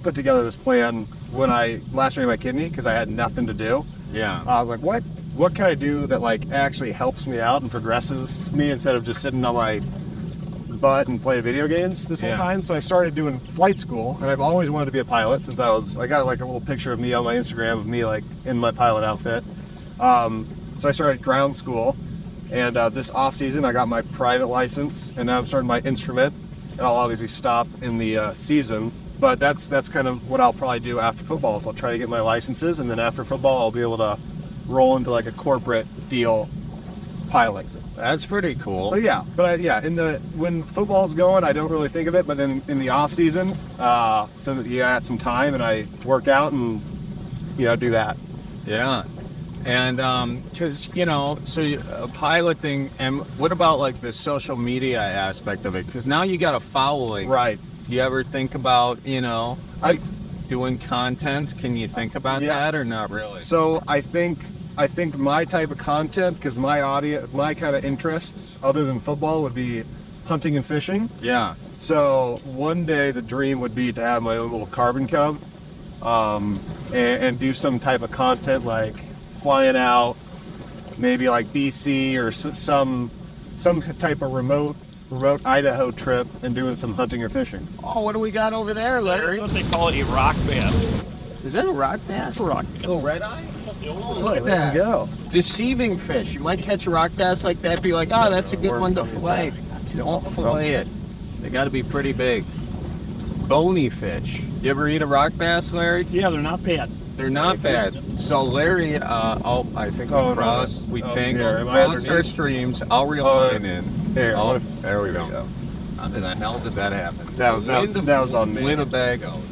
put together this plan when I lacerated my kidney because I had nothing to do. Yeah. I was like, what can I do that like actually helps me out and progresses me instead of just sitting on my butt and playing video games this whole time? So I started doing flight school, and I've always wanted to be a pilot since I got like a little picture of me on my Instagram of me like in my pilot outfit. So I started ground school, and this off season I got my private license, and now I'm starting my instrument, and I'll obviously stop in the season. But that's kind of what I'll probably do after football. Is I'll try to get my licenses, and then after football, I'll be able to roll into like a corporate deal pilot. That's pretty cool. So yeah, but when football's going, I don't really think of it. But then in the off season, so that you got some time, and I work out and do that. Yeah. And because piloting, and what about like the social media aspect of it? Because now you got a following. Right. You ever think about, like doing content? Can you think about that or not really? So I think my type of content, because my audience, my kind of interests, other than football, would be hunting and fishing. Yeah. So one day the dream would be to have my own little carbon cub, and do some type of content like flying out, maybe like BC or some type of remote Idaho trip and doing some hunting or fishing. Oh, what do we got over there, Larry? What they call a rock bass. Is that a rock bass? It's a rock bass. Oh, red eye? Look at that. There you go. Deceiving fish. You might catch a rock bass like that, be like, oh, that's a good one to fillet. Don't fillet it. They got to be pretty big. Bony fish. You ever eat a rock bass, Larry? Yeah, they're not bad. They're not bad. So Larry, I think we crossed, we tangled, crossed our streams. I'll reel mine in. Here, there we go. How the hell did that happen? That was on me. Winnebago.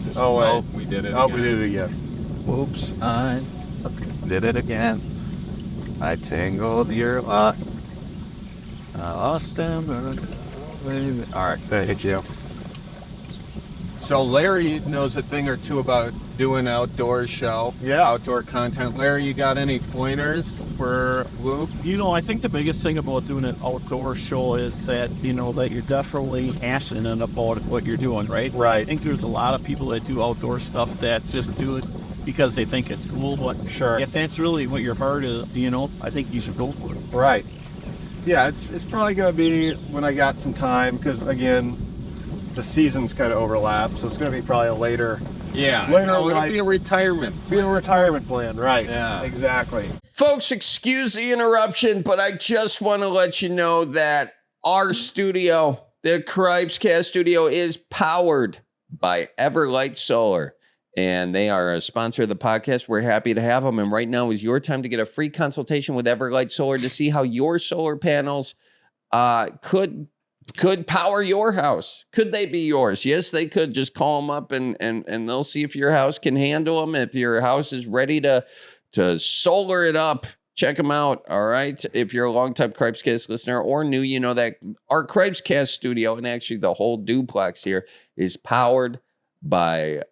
We did it. We did it again. Whoops, I did it again. I tangled your lot. I lost them. All right, thank you. So Larry knows a thing or two about doing outdoor show, outdoor content. Larry, you got any pointers for Luke? I think the biggest thing about doing an outdoor show is that, that you're definitely passionate about what you're doing, right? Right. I think there's a lot of people that do outdoor stuff that just do it because they think it's cool, but sure, if that's really what your heart is, I think you should go for it. Right. Yeah, it's probably going to be when I got some time, because again, the seasons kind of overlap, so it's going to be probably a later. Yeah, it'll be a retirement. Be a retirement plan, right? Yeah, exactly. Folks, excuse the interruption, but I just want to let you know that our studio, the Cripescast studio, is powered by Everlight Solar, and they are a sponsor of the podcast. We're happy to have them, and right now is your time to get a free consultation with Everlight Solar to see how your solar panels could power your house. Could they be yours? Yes, they could. Just call them up and they'll see if your house can handle them. If your house is ready to solar it up, check them out. All right. If you're a longtime Cripescast listener or new, you know that our Cripescast studio, and actually the whole duplex here, is powered by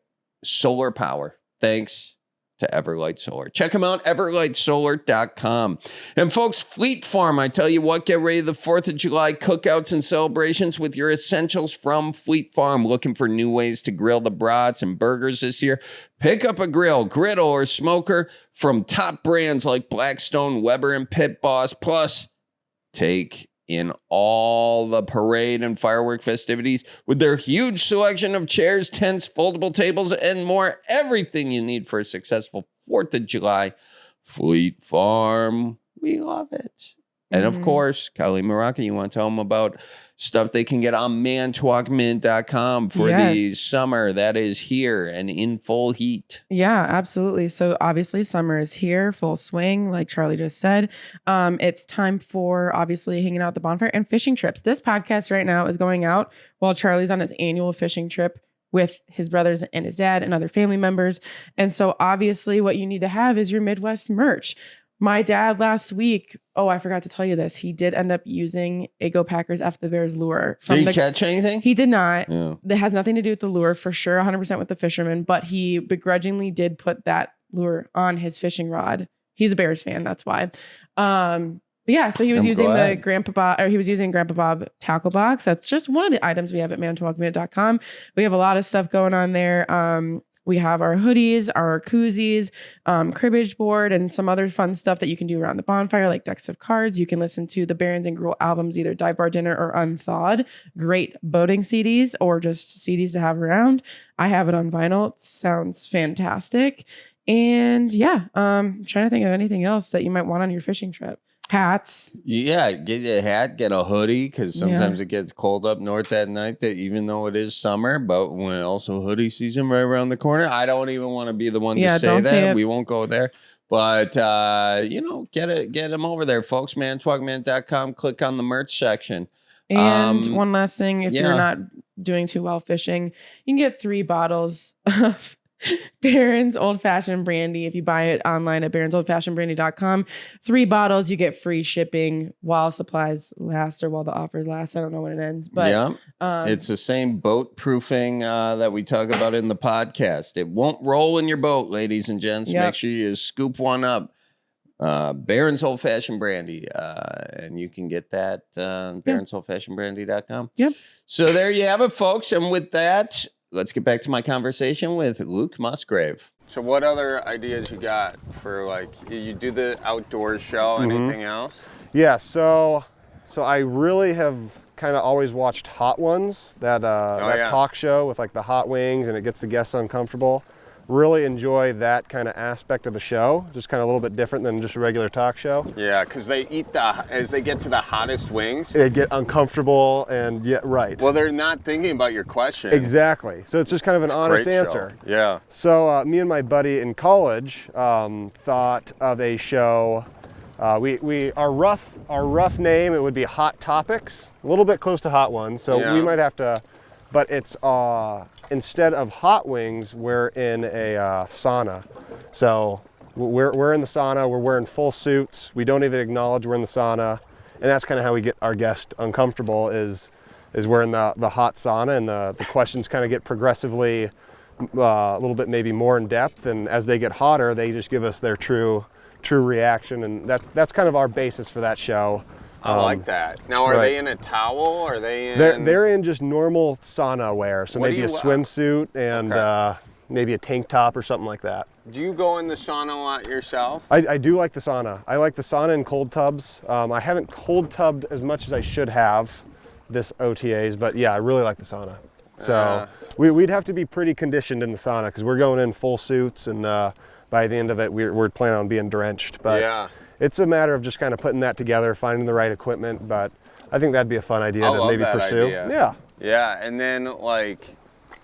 solar power. Thanks to Everlight Solar. Check them out, everlightsolar.com. And folks, Fleet Farm, I tell you what, get ready the 4th of July cookouts and celebrations with your essentials from Fleet Farm. Looking for new ways to grill the brats and burgers this year? Pick up a grill, griddle, or smoker from top brands like Blackstone, Weber, and Pit Boss. Plus, take in all the parade and firework festivities with their huge selection of chairs, tents, foldable tables, and more. Everything you need for a successful 4th of July. Fleet Farm. We love it. And of course, Kelly Morocco, you want to tell them about stuff they can get on mantalkmint.com for the summer that is here and in full heat. Yeah, absolutely. So obviously summer is here, full swing, like Charlie just said. It's time for obviously hanging out at the bonfire and fishing trips. This podcast right now is going out while Charlie's on his annual fishing trip with his brothers and his dad and other family members. And so obviously what you need to have is your Midwest merch. My dad last week, I forgot to tell you this. He did end up using a Go Packers F the Bears lure. Did he catch anything? He did not. Yeah. That has nothing to do with the lure, for sure, 100% with the fisherman, but he begrudgingly did put that lure on his fishing rod. He's a Bears fan, that's why. Yeah, so he was using Grandpa Bob tackle box. That's just one of the items we have at mantalkminute.com. We have a lot of stuff going on there. We have our hoodies, our koozies, cribbage board, and some other fun stuff that you can do around the bonfire, like decks of cards. You can listen to the Barons and Gruel albums, either Dive Bar Dinner or Unthawed. Great boating CDs or just CDs to have around. I have it on vinyl. It sounds fantastic. And yeah, I'm trying to think of anything else that you might want on your fishing trip. Hats. Yeah, get a hat, get a hoodie, because sometimes it gets cold up north at night, that even though it is summer, but when also hoodie season right around the corner. I don't even want to be the one to say that. We won't go there. But, get them over there, folks. Mantalkminute.com. Click on the merch section. And one last thing, if you're not doing too well fishing, you can get 3 bottles of Barron's Old Fashioned Brandy. If you buy it online at baronsoldfashionedbrandy.com, 3 bottles, you get free shipping while supplies last, or while the offer lasts. I don't know when it ends, but it's the same boat proofing that we talk about in the podcast. It won't roll in your boat, ladies and gents. Make sure you scoop one up. Barron's Old Fashioned Brandy, and you can get that on baronsoldfashionedbrandy.com. Yep. So there you have it, folks. And with that, let's get back to my conversation with Luke Musgrave. So what other ideas you got for, like, you do the outdoors show, anything else? Yeah, so I really have kind of always watched Hot Ones, that talk show with like the hot wings, and it gets the guests uncomfortable. Really enjoy that kind of aspect of the show. Just kind of a little bit different than just a regular talk show. Yeah, because they eat as they get to the hottest wings, they get uncomfortable, and well, they're not thinking about your question. Exactly. So it's just kind of an honest answer. Show. Yeah. So me and my buddy in college thought of a show. Our rough name, it would be Hot Topics, a little bit close to Hot Ones. So we might have to. But it's instead of hot wings, we're in a sauna. So we're in the sauna. We're wearing full suits. We don't even acknowledge we're in the sauna, and that's kind of how we get our guest uncomfortable. Is we're in the hot sauna, and the questions kind of get progressively a little bit maybe more in depth. And as they get hotter, they just give us their true reaction, and that's kind of our basis for that show. I like that. Now, are they in a towel? Are they in? They're in just normal sauna wear. So maybe a swimsuit and maybe a tank top or something like that. Do you go in the sauna a lot yourself? I do like the sauna. I like the sauna and cold tubs. I haven't cold tubbed as much as I should have this OTAs, but yeah, I really like the sauna. So we'd have to be pretty conditioned in the sauna because we're going in full suits, and by the end of it, we're planning on being drenched. But it's a matter of just kind of putting that together, finding the right equipment. But I think that'd be a fun idea to maybe pursue. Idea. Yeah, and then who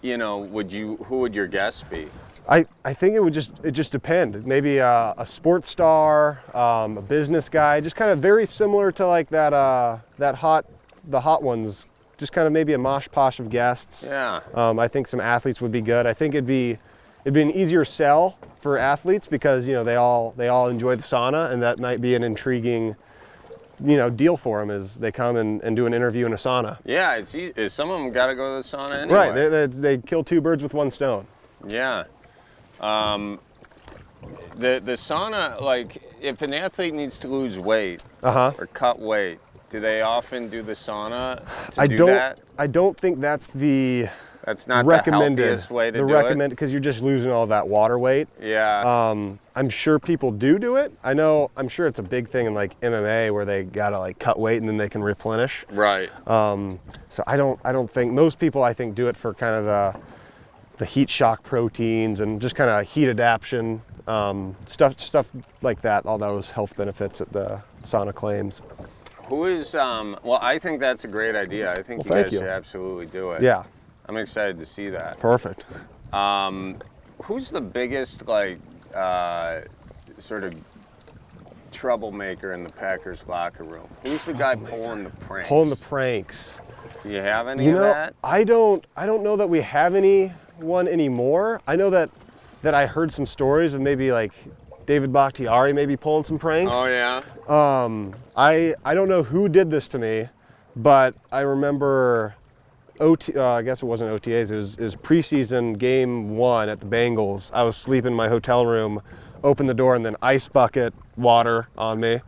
would your guests be? I think it just depend. Maybe a sports star, a business guy, just kind of very similar to like the Hot Ones. Just kind of maybe a mosh posh of guests. Yeah. I think some athletes would be good. I think it'd be an easier sell for athletes because they all enjoy the sauna, and that might be an intriguing deal for them as they come and do an interview in a sauna. Yeah, it's easy. Some of them got to go to the sauna anyway. Right. They kill 2 birds with 1 stone. Yeah. The sauna, like if an athlete needs to lose weight or cut weight, do they often do the sauna to do that? I don't think that's not recommended. The healthiest way to do it. Because you're just losing all that water weight. Yeah. I'm sure people do it. I'm sure it's a big thing in like MMA where they gotta like cut weight and then they can replenish. Right. So I don't think most people do it for kind of the heat shock proteins and just kind of heat adaptation, stuff like that, all those health benefits that the sauna claims. Who is, well, I think that's a great idea. I think Well, you thank guys you. should absolutely do it. Yeah, I'm excited to see that. perfect. Who's the biggest, like, sort of troublemaker in the Packers locker room? Who's the guy pulling the pranks? Pulling the pranks. Do you have any You of know, that? I don't know that we have anyone anymore. I know that I heard some stories of maybe like David Bakhtiari maybe pulling some pranks. Oh, yeah? I don't know who did this to me, but I remember I guess it wasn't OTAs, it was preseason game 1 at the Bengals. I was sleeping in my hotel room, opened the door, and then ice bucket water on me.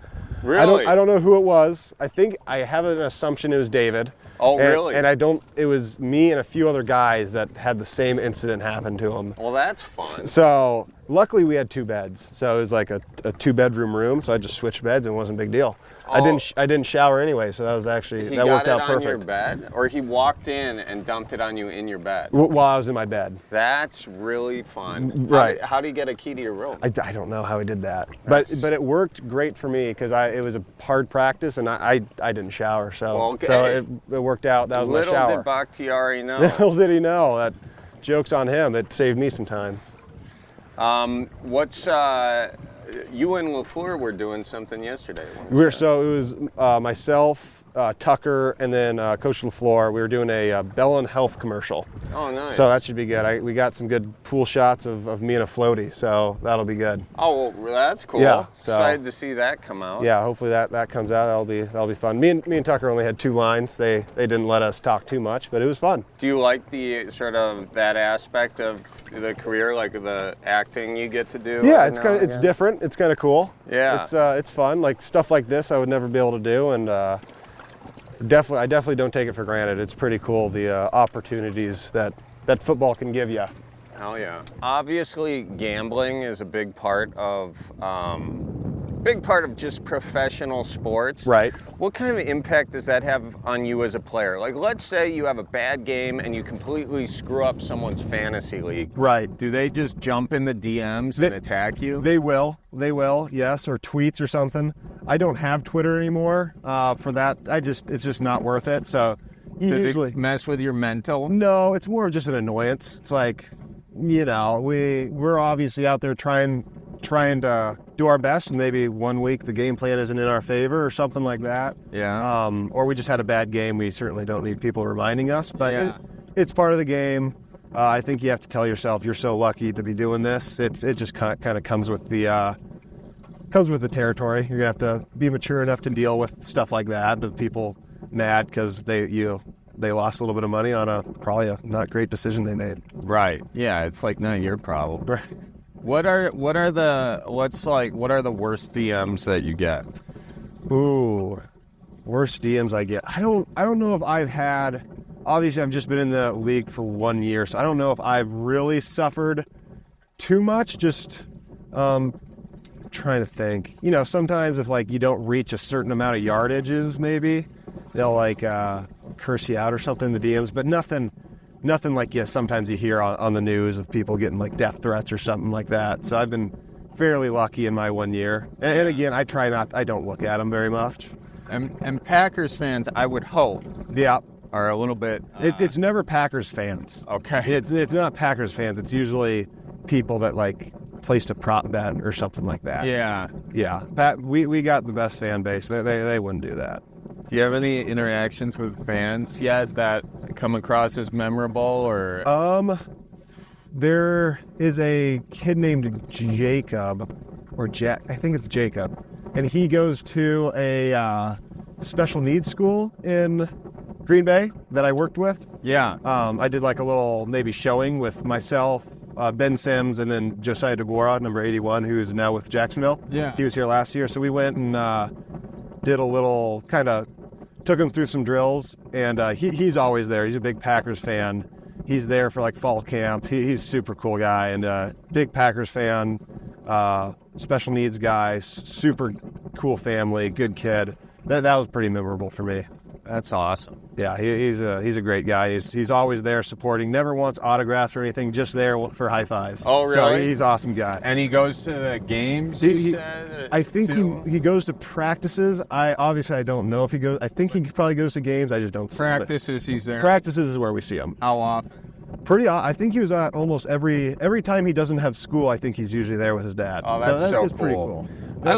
Really? I don't know who it was. I have an assumption it was David. Oh, And- really? And it was me and a few other guys that had the same incident happen to them. Well, that's fun. So luckily we had 2 beds. So it was like a 2-bedroom room. So I just switched beds and it wasn't a big deal. I didn't shower anyway. So that was actually, that worked out He got it on your perfect. bed? Or he walked in and dumped it on you in your bed? While I was in my bed. That's really fun. Right. How do you get a key to your room? I don't know how he did that, but it worked great for me because it was a hard practice and I didn't shower, so Okay. so it worked out. That was my shower. Little did Bakhtiari know. Little did he know that joke's on him. It saved me some time. What's you and LaFleur were doing something yesterday? So it was myself, Tucker, and then Coach LaFleur. We were doing a Bellin Health commercial. Oh, nice. So that should be good. We got some good pool shots of me and a floaty, so that'll be good. Oh, well, that's cool. Yeah, so- Excited to see that come out. Yeah, hopefully that comes out. That'll be fun. Me and Tucker only had 2 lines. They didn't let us talk too much, but it was fun. Do you like the sort of that aspect of the career, like the acting you get to do? Yeah, every now and it's again? different. It's kind of cool. Yeah. It's fun. Like stuff like this, I would never be able to do, and I definitely don't take it for granted. It's pretty cool the opportunities that football can give you. Hell yeah. Obviously, gambling is a big part of just professional sports. Right. What kind of impact does that have on you as a player? Like, let's say you have a bad game and you completely screw up someone's fantasy league. Right. Do they just jump in the DMs and attack you? They will, yes, or tweets or something. I don't have Twitter anymore for that. It's just not worth it. So Did it mess with your mental? No, it's more of just an annoyance. It's like, we're obviously out there trying to do our best, and maybe one week the game plan isn't in our favor or something like that. Yeah. Or we just had a bad game. We certainly don't need people reminding us, but Yeah. it's part of the game. I think you have to tell yourself you're so lucky to be doing this. It just kind of comes with the territory. You're gonna have to be mature enough to deal with stuff like that, with people mad because they lost a little bit of money on probably a not great decision they made. Right. Yeah, it's like not your problem. Right. What are the worst DMs that you get? Ooh, worst DMs I get. I don't know if I've had. Obviously, I've just been in the league for 1 year, so I don't know if I've really suffered too much. Just trying to think. Sometimes if like you don't reach a certain amount of yardages, maybe they'll like curse you out or something in the DMs, but nothing like sometimes you hear on the news of people getting like death threats or something like that. So I've been fairly lucky in my 1 year. And again, I don't look at them very much. And Packers fans, I would hope, Yeah. are a little bit. It's never Packers fans. Okay. It's not Packers fans. It's usually people that like placed a prop bet or something like that. Yeah. Yeah. We got the best fan base. They wouldn't do that. Do you have any interactions with fans yet that come across as memorable or? There is a kid named Jacob, or Jack. I think it's Jacob, and he goes to a special needs school in Green Bay that I worked with. Yeah. I did like a little maybe showing with myself, Ben Sims, and then Josiah DeGuara, number 81, who is now with Jacksonville. Yeah. He was here last year, so we went and did a little kind of took him through some drills, and he's always there. He's a big Packers fan. He's there for like fall camp. He's a super cool guy and big Packers fan, special needs guy, super cool family, good kid. That was pretty memorable for me. That's awesome. Yeah, he's a great guy. He's always there supporting. Never wants autographs or anything. Just there for high fives. Oh, really? So he's an awesome guy. And he goes to the games. I think he goes to practices. I don't know if he goes. I think he probably goes to games. I just don't see him. Practices. He's there. Practices is where we see him. How often? I think he was at almost every time he doesn't have school. I think he's usually there with his dad. Oh, that's that so is cool. pretty cool. I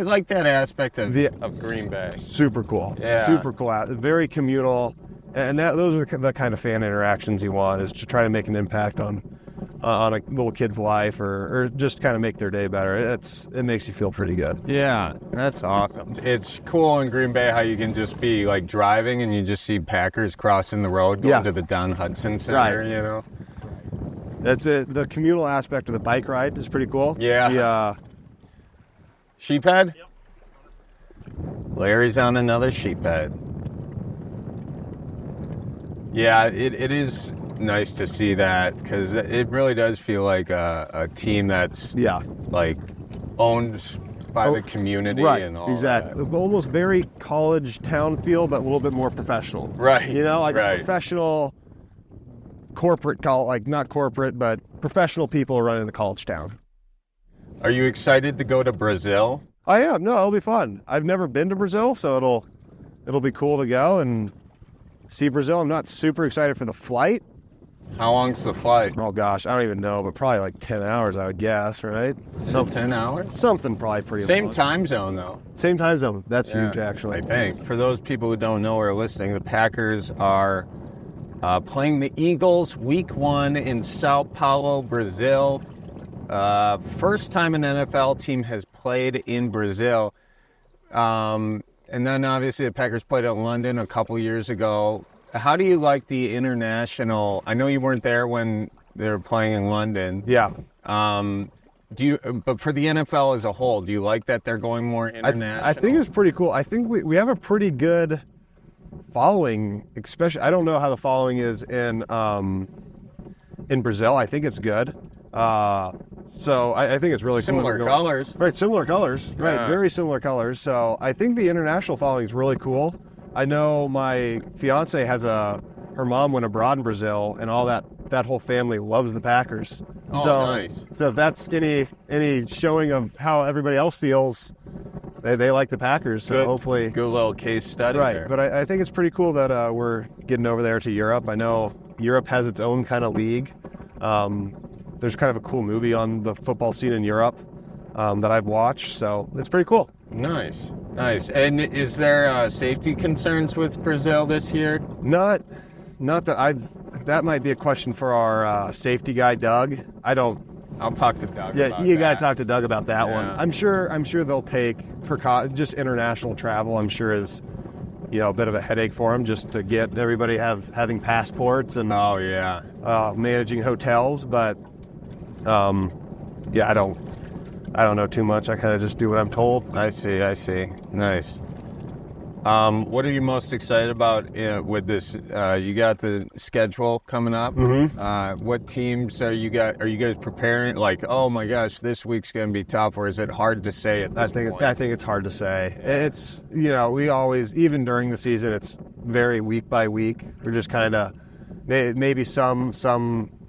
like that aspect of Green Bay. Super cool. Yeah. Super cool. Very communal, and those are the kind of fan interactions you want, is to try to make an impact on a little kid's life, or just kind of make their day better. It makes you feel pretty good. Yeah, that's awesome. It's cool in Green Bay how you can just be like driving and you just see Packers crossing the road going to the Don Hudson Center. Right. You know. That's it. The communal aspect of the bike ride is pretty cool. Yeah. Sheephead? Yep. Larry's on another sheephead. Yeah, it is nice to see that, because it really does feel like a team that's like owned by the community, right, and all exactly. that. Almost very college town feel, but a little bit more professional. Right. You know, like a professional corporate like not corporate, but professional people running the college town. Are you excited to go to Brazil? I am. No, it'll be fun. I've never been to Brazil, so it'll be cool to go and see Brazil. I'm not super excited for the flight. How long's the flight? Oh gosh, I don't even know, but probably like 10 hours, I would guess, right? 10 hours? Something probably pretty Same long. Time zone, though. Same time zone. That's huge, actually. I think. For those people who don't know or are listening, the Packers are playing the Eagles Week 1 in Sao Paulo, Brazil. First time an NFL team has played in Brazil. And then obviously the Packers played at London a couple years ago. How do you like the international? I know you weren't there when they were playing in London. Yeah. But for the NFL as a whole, do you like that they're going more international? I think it's pretty cool. I think we have a pretty good following, especially. I don't know how the following is in Brazil. I think it's good. So I think it's really similar cool. Colors. Right, similar colors. Right, very similar colors. So I think the international following is really cool. I know my fiance has her mom went abroad in Brazil, and all that whole family loves the Packers. Oh, so, nice. So if that's any showing of how everybody else feels, they like the Packers. So hopefully, good little case study. Right, there. but I think it's pretty cool that we're getting over there to Europe. I know Europe has its own kind of league. There's kind of a cool movie on the football scene in Europe that I've watched, so it's pretty cool. Nice. And is there safety concerns with Brazil this year? Not that that might be a question for our safety guy, Doug. I'll talk to Doug. Yeah, about you that. got to talk to Doug about that one. Yeah. I'm sure they'll take just international travel. I'm sure is a bit of a headache for them, just to get everybody having passports and managing hotels. But I don't know too much. I kind of just do what I'm told. I see. Nice. What are you most excited about with this? You got the schedule coming up. Mm-hmm. What teams are you guys preparing? Like, oh my gosh, this week's going to be tough, or is it hard to say at this point? I think it's hard to say. It's we always, even during the season, it's very week by week. We're just kind of maybe some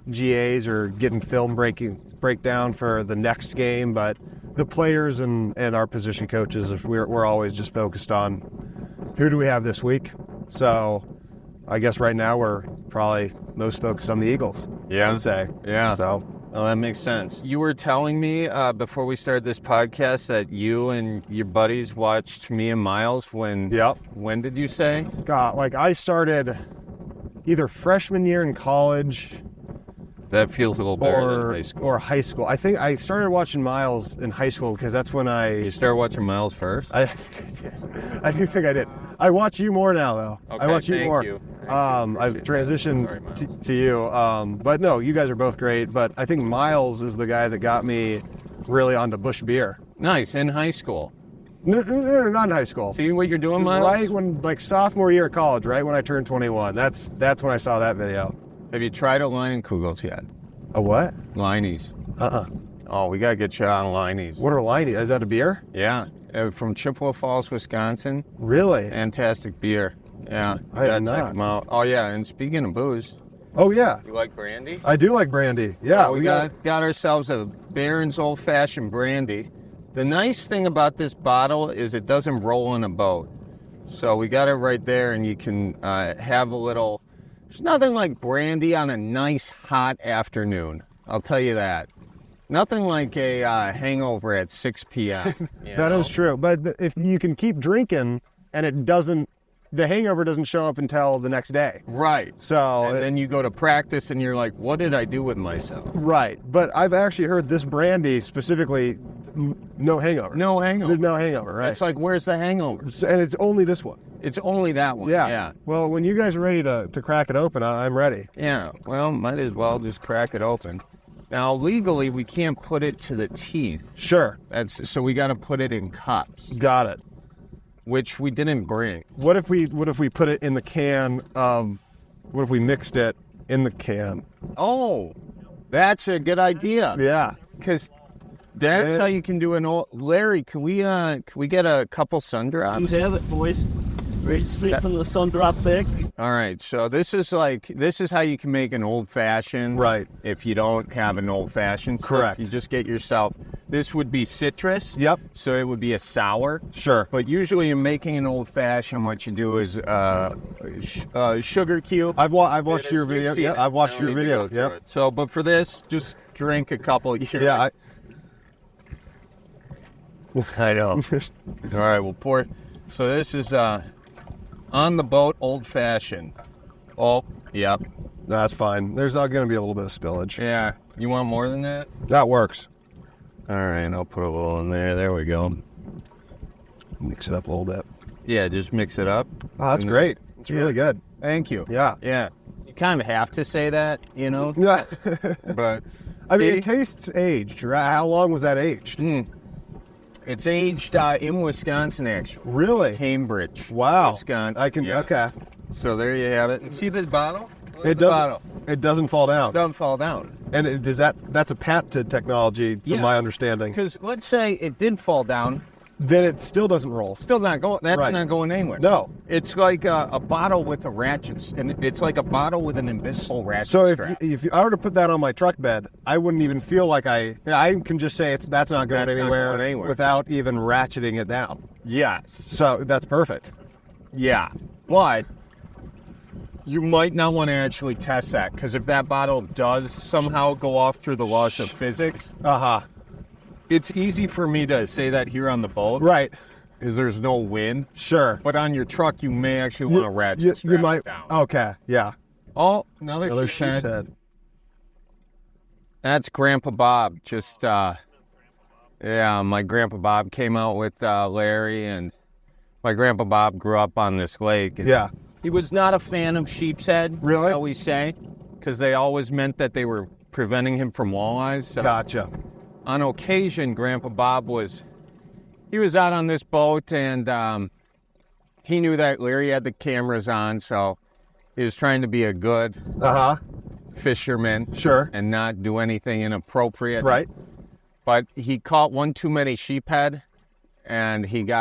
GAs are getting film breakdown for the next game, but the players and our position coaches, we're always just focused on who do we have this week. So I guess right now we're probably most focused on the Eagles. Yeah. I'd say. Yeah. So. Well, that makes sense. You were telling me before we started this podcast that you and your buddies watched me and Miles when. Yep. When did you say? God, I started either freshman year in college. That feels a little better than high school. Or high school. I think I started watching Miles in high school because that's when You started watching Miles first? I do think I did. I watch you more now, though. Okay, I watch you thank more. you. I've transitioned to you. But no, you guys are both great. But I think Miles is the guy that got me really onto Busch beer. Nice. In high school? No, not in high school. See what you're doing, Miles? Right when, sophomore year of college, right when I turned 21. That's when I saw that video. Have you tried a Leinenkugels yet? A what? Leinie's. Uh-uh. Oh, we got to get you on Leinie's. What are Liney? Is that a beer? Yeah. From Chippewa Falls, Wisconsin. Really? Fantastic beer. Yeah, I you am gotta check not. them out. Oh yeah, and speaking of booze, Oh yeah, you like brandy? I do like brandy. Yeah, we got ourselves a Barron's Old Fashioned brandy. The nice thing about this bottle is it doesn't roll in a boat. So we got it right there, and you can have a little. There's nothing like brandy on a nice hot afternoon. I'll tell you that. Nothing like a hangover at 6 p.m. That is true. But if you can keep drinking and it doesn't, the hangover doesn't show up until the next day. Right. So And then you go to practice and you're like, what did I do with myself? right. But I've actually heard this brandy specifically, no hangover. No hangover. There's no hangover, right? It's like, where's the hangover? And it's only this one. It's only that one. Yeah. Yeah. Well, when you guys are ready to crack it open, I'm ready. Yeah. Well, might as well just crack it open. Now, legally, we can't put it to the teeth. Sure. So we got to put it in cups, Got it. which we didn't bring. What if we put it in the can of? What if we mixed it in the can? Oh, that's a good idea. Yeah. Because that's how you can do an old. Larry, can we get a couple sun drops? You have it, boys. Right straight from the sun drop back. All right. So this is how you can make an old fashioned. Right. If you don't have an old fashioned. Correct. You just get yourself. This would be citrus. Yep. So it would be a sour. Sure. But usually in making an old fashioned, what you do is sugar cube. I've watched your video. You've seen Yeah, it. I've watched I don't your need to video. go through Yep. it. So, but for this, just drink a couple. Yeah. I know. All right, we'll pour. So this is on the boat, old fashioned. Oh, yep. That's fine. There's going to be a little bit of spillage. Yeah. You want more than that? That works. All right, I'll put a little in there. There we go. Mix it up a little bit. Yeah, just mix it up. Oh, that's great. It's really good. Thank you. Yeah. Yeah. You kind of have to say that, you know. Yeah. But I mean, see? it tastes aged, right? How long was that aged? It's aged in Wisconsin, actually. Really? Cambridge. Wow. Wisconsin. I can. Yeah. Okay. So there you have it. And see this bottle? Look at It the doesn't. bottle. It doesn't fall down. Doesn't fall down. And that's a patented technology, from Yeah. my understanding. Because let's say it did fall down, Then it still doesn't roll. still not going. That's Right. not going anywhere. No. It's like a bottle with a ratchet, and it's like a bottle with an invisible ratchet So strap. if I were to put that on my truck bed, I wouldn't even feel like I can just say that's not going That's not anywhere, going anywhere. without even ratcheting it down. Yes. So that's perfect. Yeah. But you might not want to actually test that, because if that bottle does somehow go off through the laws of physics, it's easy for me to say that here on the boat, Right. because there's no wind. Sure. But on your truck, you may actually want to ratchet You strap might. it down. Okay. Yeah. Oh, another Another sheepshead. sheepshead. That's Grandpa Bob. Just, yeah, my Grandpa Bob came out with Larry, and my Grandpa Bob grew up on this lake. And Yeah. he was not a fan of sheepshead, Really? shall we say, because they always meant that they were preventing him from walleyes. So Gotcha. on occasion, Grandpa Bob was out on this boat, and he knew that Larry had the cameras on, so he was trying to be a good fisherman. Sure. And not do anything inappropriate. Right. But he caught one too many sheephead, and he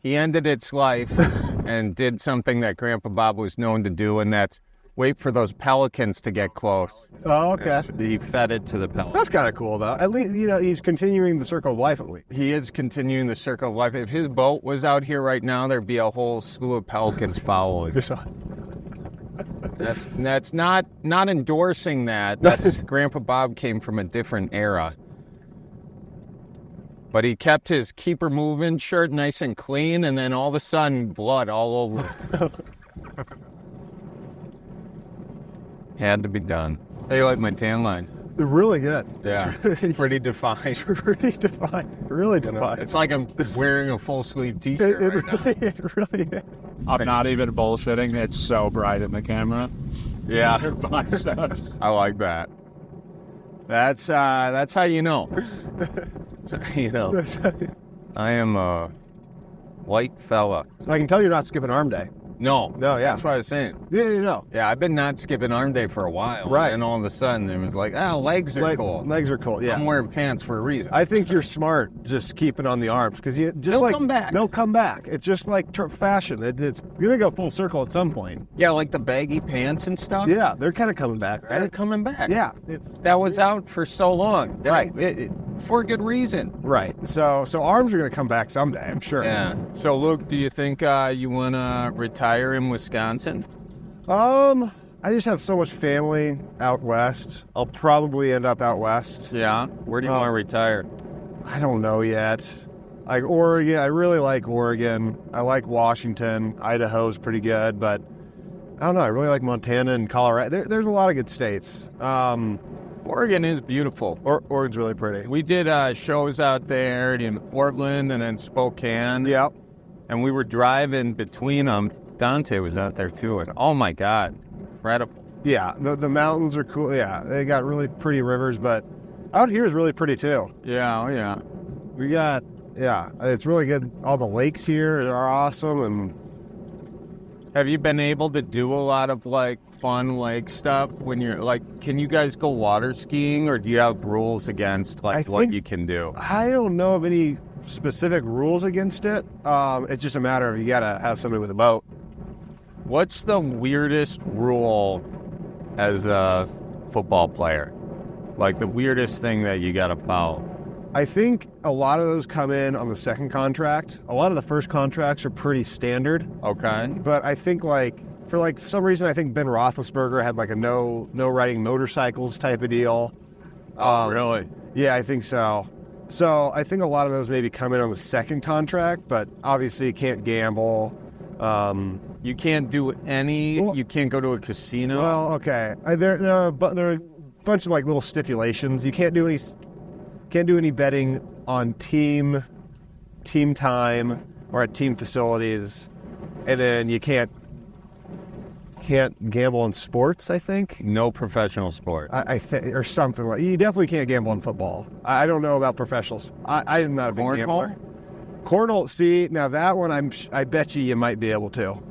ended its life and did something that Grandpa Bob was known to do, and that's wait for those pelicans to get close. Oh, okay. He fed it to the pelicans. That's kind of cool, though. At least he's continuing the circle of life. At least. He is continuing the circle of life. If his boat was out here right now, there'd be a whole slew of pelicans following. That's not endorsing that. That's Grandpa Bob came from a different era. But he kept his keeper moving shirt nice and clean, and then all of a sudden, blood all over. Had to be done. How you like my tan line? They're really good. Yeah, pretty defined. Really defined. Really defined. It's like I'm wearing a full sleeve t-shirt It right now. it really is. I'm not even bullshitting. It's so bright in the camera. Yeah, I like that. That's how you know. That's how you know. I am a white fella. I can tell you're not skipping arm day. No. No, yeah. That's what I was saying. Yeah. Yeah, I've been not skipping arm day for a while. Right. And all of a sudden, it was like, legs are cool. Legs are cool, yeah. I'm wearing pants for a reason. I think you're smart just keeping on the arms because They'll come back. They'll come back. It's just like fashion. It's going to go full circle at some point. Yeah, like the baggy pants and stuff. Yeah, they're kind of coming back, right? They're coming back. Yeah. That was out for so long. Right. For a good reason. Right. So arms are going to come back someday, I'm sure. Yeah. So, Luke, do you think you want to retire in Wisconsin? I just have so much family out west. I'll probably end up out west. Yeah. Where do you want to retire? I don't know yet. Like Oregon, I really like Oregon. I like Washington. Idaho's pretty good, but I don't know. I really like Montana and Colorado. There's a lot of good states. Oregon is beautiful. Oregon's really pretty. We did shows out there in Portland and then Spokane. Yep. And we were driving between them. Dante was out there too. And oh my God, incredible. Yeah, the mountains are cool. Yeah, they got really pretty rivers, but out here is really pretty too. Yeah. We got, it's really good. All the lakes here are awesome. And have you been able to do a lot of like fun lake stuff when you're like, can you guys go water skiing or do you have rules against like what you can do? I don't know of any specific rules against it. It's just a matter of you got to have somebody with a boat. What's the weirdest rule as a football player? Like the weirdest thing that you got to follow? I think a lot of those come in on the second contract. A lot of the first contracts are pretty standard. Okay. But I think for some reason, I think Ben Roethlisberger had like a no riding motorcycles type of deal. Really? Yeah, I think so. So I think a lot of those maybe come in on the second contract, but obviously you can't gamble. You can't do you can't go to a casino? Well, okay. There are a bunch of like little stipulations. You can't do any betting on team time or at team facilities, and then you can't gamble in sports. I think No professional sport. I think or something like. You definitely can't gamble in football. I don't know about professionals. I am not a big gambler. Cornhole. See, now that one I bet you might be able to.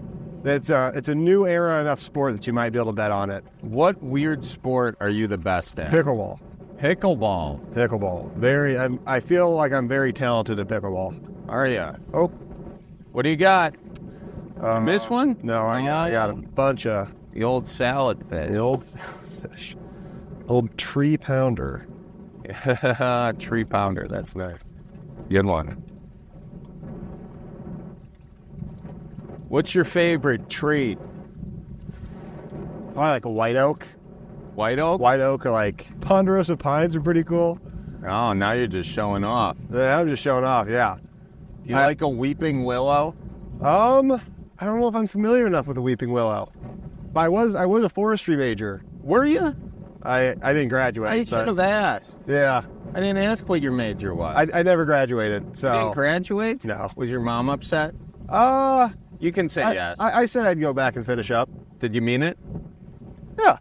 It's a new era enough sport that you might be able to bet on it. What weird sport are you the best at? Pickleball. Pickleball. I feel like I'm very talented at pickleball. Are you? Oh. What do you got? Miss one? No, I got a bunch of The old salad fish. old tree pounder. Tree pounder. That's nice. Good one. What's your favorite tree? Probably like a white oak. White oak? White oak or like ponderosa pines are pretty cool. Oh, now you're just showing off. Yeah, I'm just showing off, yeah. Do you like a weeping willow? I don't know if I'm familiar enough with the weeping willow. But I was a forestry major. Were you? I didn't graduate. I should have asked. Yeah. I didn't ask what your major was. I never graduated, so. You didn't graduate? No. Was your mom upset? You can say yes. I said I'd go back and finish up. Did you mean it? Yeah.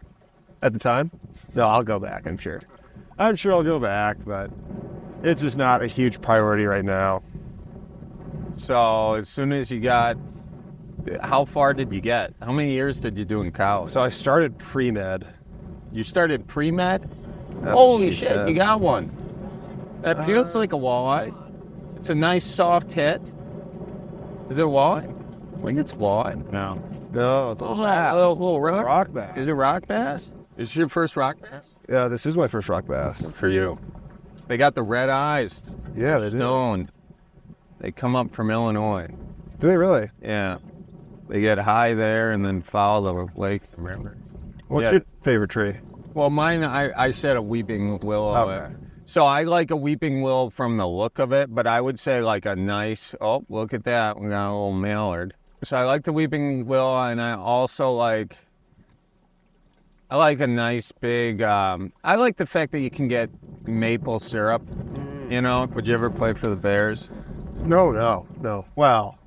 At the time. No, I'll go back, I'm sure. I'm sure I'll go back, but it's just not a huge priority right now. So as soon as you got, how far did you get? How many years did you do in college? So I started pre-med. You started pre-med? That's Holy what she shit, said. you got one. That feels like a walleye. It's a nice soft hit. Is it a walleye? I think it's walleye. No. No, it's A little rock? rock bass. Is it rock bass? Is this your first rock bass? Yeah, this is my first rock bass. For you. They got the red eyes. Yeah, they do. Stone. They come up from Illinois. Do they really? Yeah. They get high there and then follow the lake. Remember? What's Yeah. your favorite tree? Well, mine, I said a weeping willow. Okay. So I like a weeping willow from the look of it, but I would say like a nice, oh, look at that. We got a little mallard. So I like the weeping willow, and I also like a nice big, I like the fact that you can get maple syrup, you know? Would you ever play for the Bears? No. Well,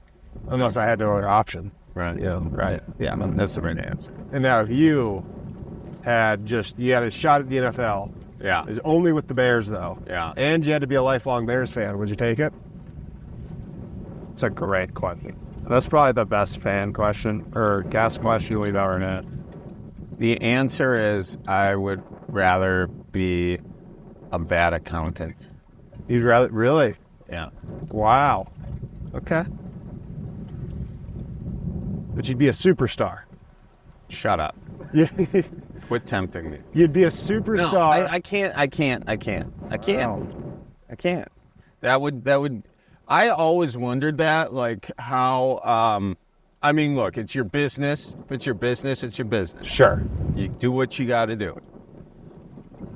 unless I had no other option. Right. Yeah. Right. Yeah, that's the right answer. And now if you had a shot at the NFL, Yeah. it's only with the Bears though. Yeah. And you had to be a lifelong Bears fan, would you take it? It's a great question. That's probably the best fan question or guest question we've ever had. The answer is I would rather be a bad accountant. You'd rather really? Yeah. Wow. Okay. But you'd be a superstar. Shut up. Yeah. Quit tempting me. You'd be a superstar. I can't. Wow. I can't. That would. I always wondered that, like how. I mean, look, it's your business. If it's your business, it's your business. Sure. You do what you got to do.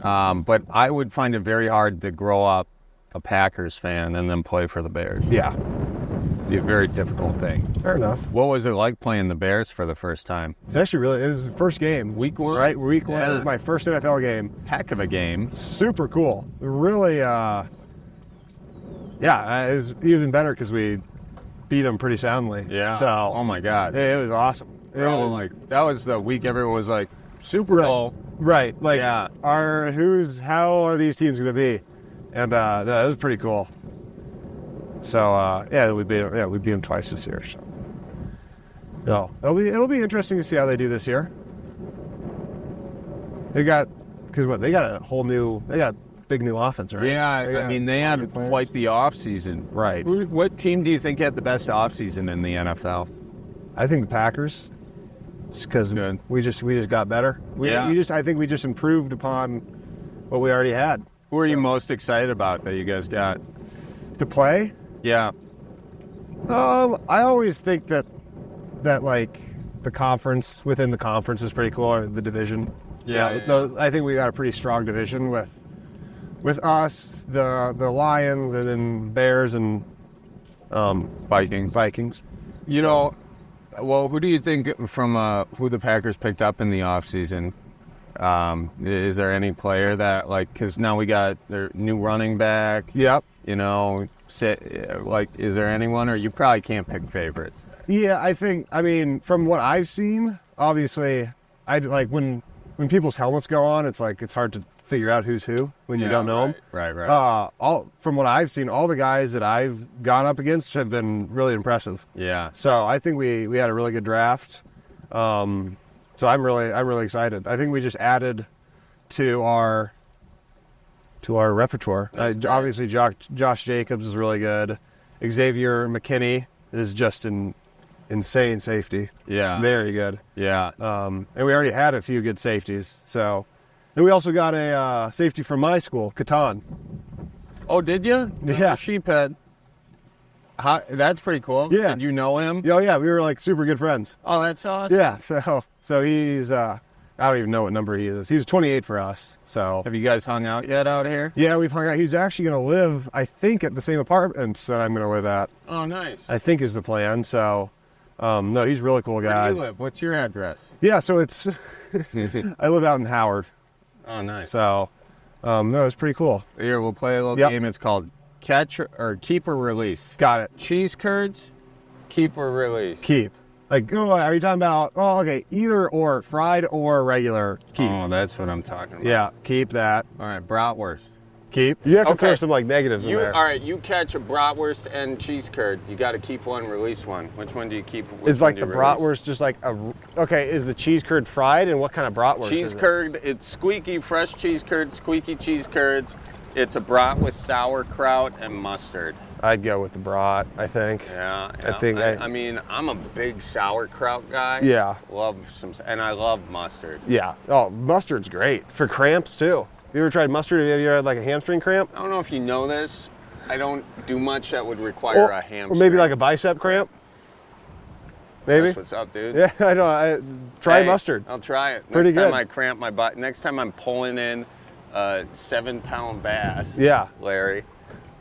But I would find it very hard to grow up a Packers fan and then play for the Bears. Yeah. It'd be a very difficult thing. Fair enough. What was it like playing the Bears for the first time? It's actually it was the first game. Week 1? Right? Week 1. Yeah. It was my first NFL game. Heck of a game. Super cool. Really, it was even better because we beat them pretty soundly. Yeah. So, oh my God. it was awesome. That was the week everyone was like, Super Right. Bowl. Right. Like, Yeah. how are these teams going to be? And no, it was pretty cool. So we beat them twice this year. So no, it'll be interesting to see how they do this year. They got a big new offense, right? Yeah, I mean, they had quite the offseason. Right. What team do you think had the best offseason in the NFL? I think the Packers, because Good. we just got better. I think we just improved upon what we already had. Who are you most excited about that you guys got? To play, Yeah. I always think that like the conference within the conference is pretty cool. Or the division. I think we got a pretty strong division with us, the Lions, and then Bears and Vikings. You know, well, who do you think from who the Packers picked up in the offseason? Is there any player that, like, because now we got their new running back? Yep. You know, is there anyone, or you probably can't pick favorites? Yeah, I mean, from what I've seen, obviously, I like when people's helmets go on, it's hard to figure out who's who when you don't know them. Right. From what I've seen, all the guys that I've gone up against have been really impressive. Yeah. So I think we had a really good draft. So I'm really excited. I think we just added to our repertoire. Obviously, Josh Jacobs is really good. Xavier McKinney is just an insane safety. Yeah. Very good. Yeah. And we already had a few good safeties. So, and we also got a safety from my school, Catan. Oh, did you? Yeah. Sheephead. That's pretty cool. Yeah. Did you know him? Oh yeah, we were like super good friends. Oh, that's awesome. Yeah. So he's I don't even know what number he is. He's 28 for us. So Have you guys hung out yet out here? yeah, we've hung out. He's actually going to live, I think, at the same apartments that I'm going to live at. Oh, nice. I think is the plan. So, no, he's a really cool guy. Where do you live? What's your address? Yeah, so it's I live out in Howard. Oh, nice. So, no, it's pretty cool. Here, we'll play a little Yep. game. It's called Catch or Keep or Release. Got it. Cheese curds, keep or release. Keep. Like, are you talking about? Oh, okay, either or, fried or regular. Keep. Oh, that's what I'm talking about. Yeah, keep that. All right, bratwurst. Keep. You have to Okay. throw some like negatives in there. All right, you catch a bratwurst and cheese curd. You got to keep one, release one. Which one do you keep? Which Is like one the do you release? bratwurst just like okay? Is the cheese curd fried, and what kind of bratwurst? Cheese is it? curd, it's squeaky, fresh cheese curd, squeaky cheese curds. It's a brat with sauerkraut and mustard. I'd go with the brat. I think. Yeah. I mean, I'm a big sauerkraut guy. Yeah. And I love mustard. Yeah. Oh, mustard's great for cramps too. You ever tried mustard? Have you ever had like a hamstring cramp? I don't know if you know this. I don't do much that would require a hamstring. Or maybe like a bicep cramp. Maybe. That's what's up, dude. Yeah, I know. Try mustard. I'll try it. Pretty Next time good. I cramp my butt. Next time I'm pulling in a 7-pound bass. Yeah. Larry,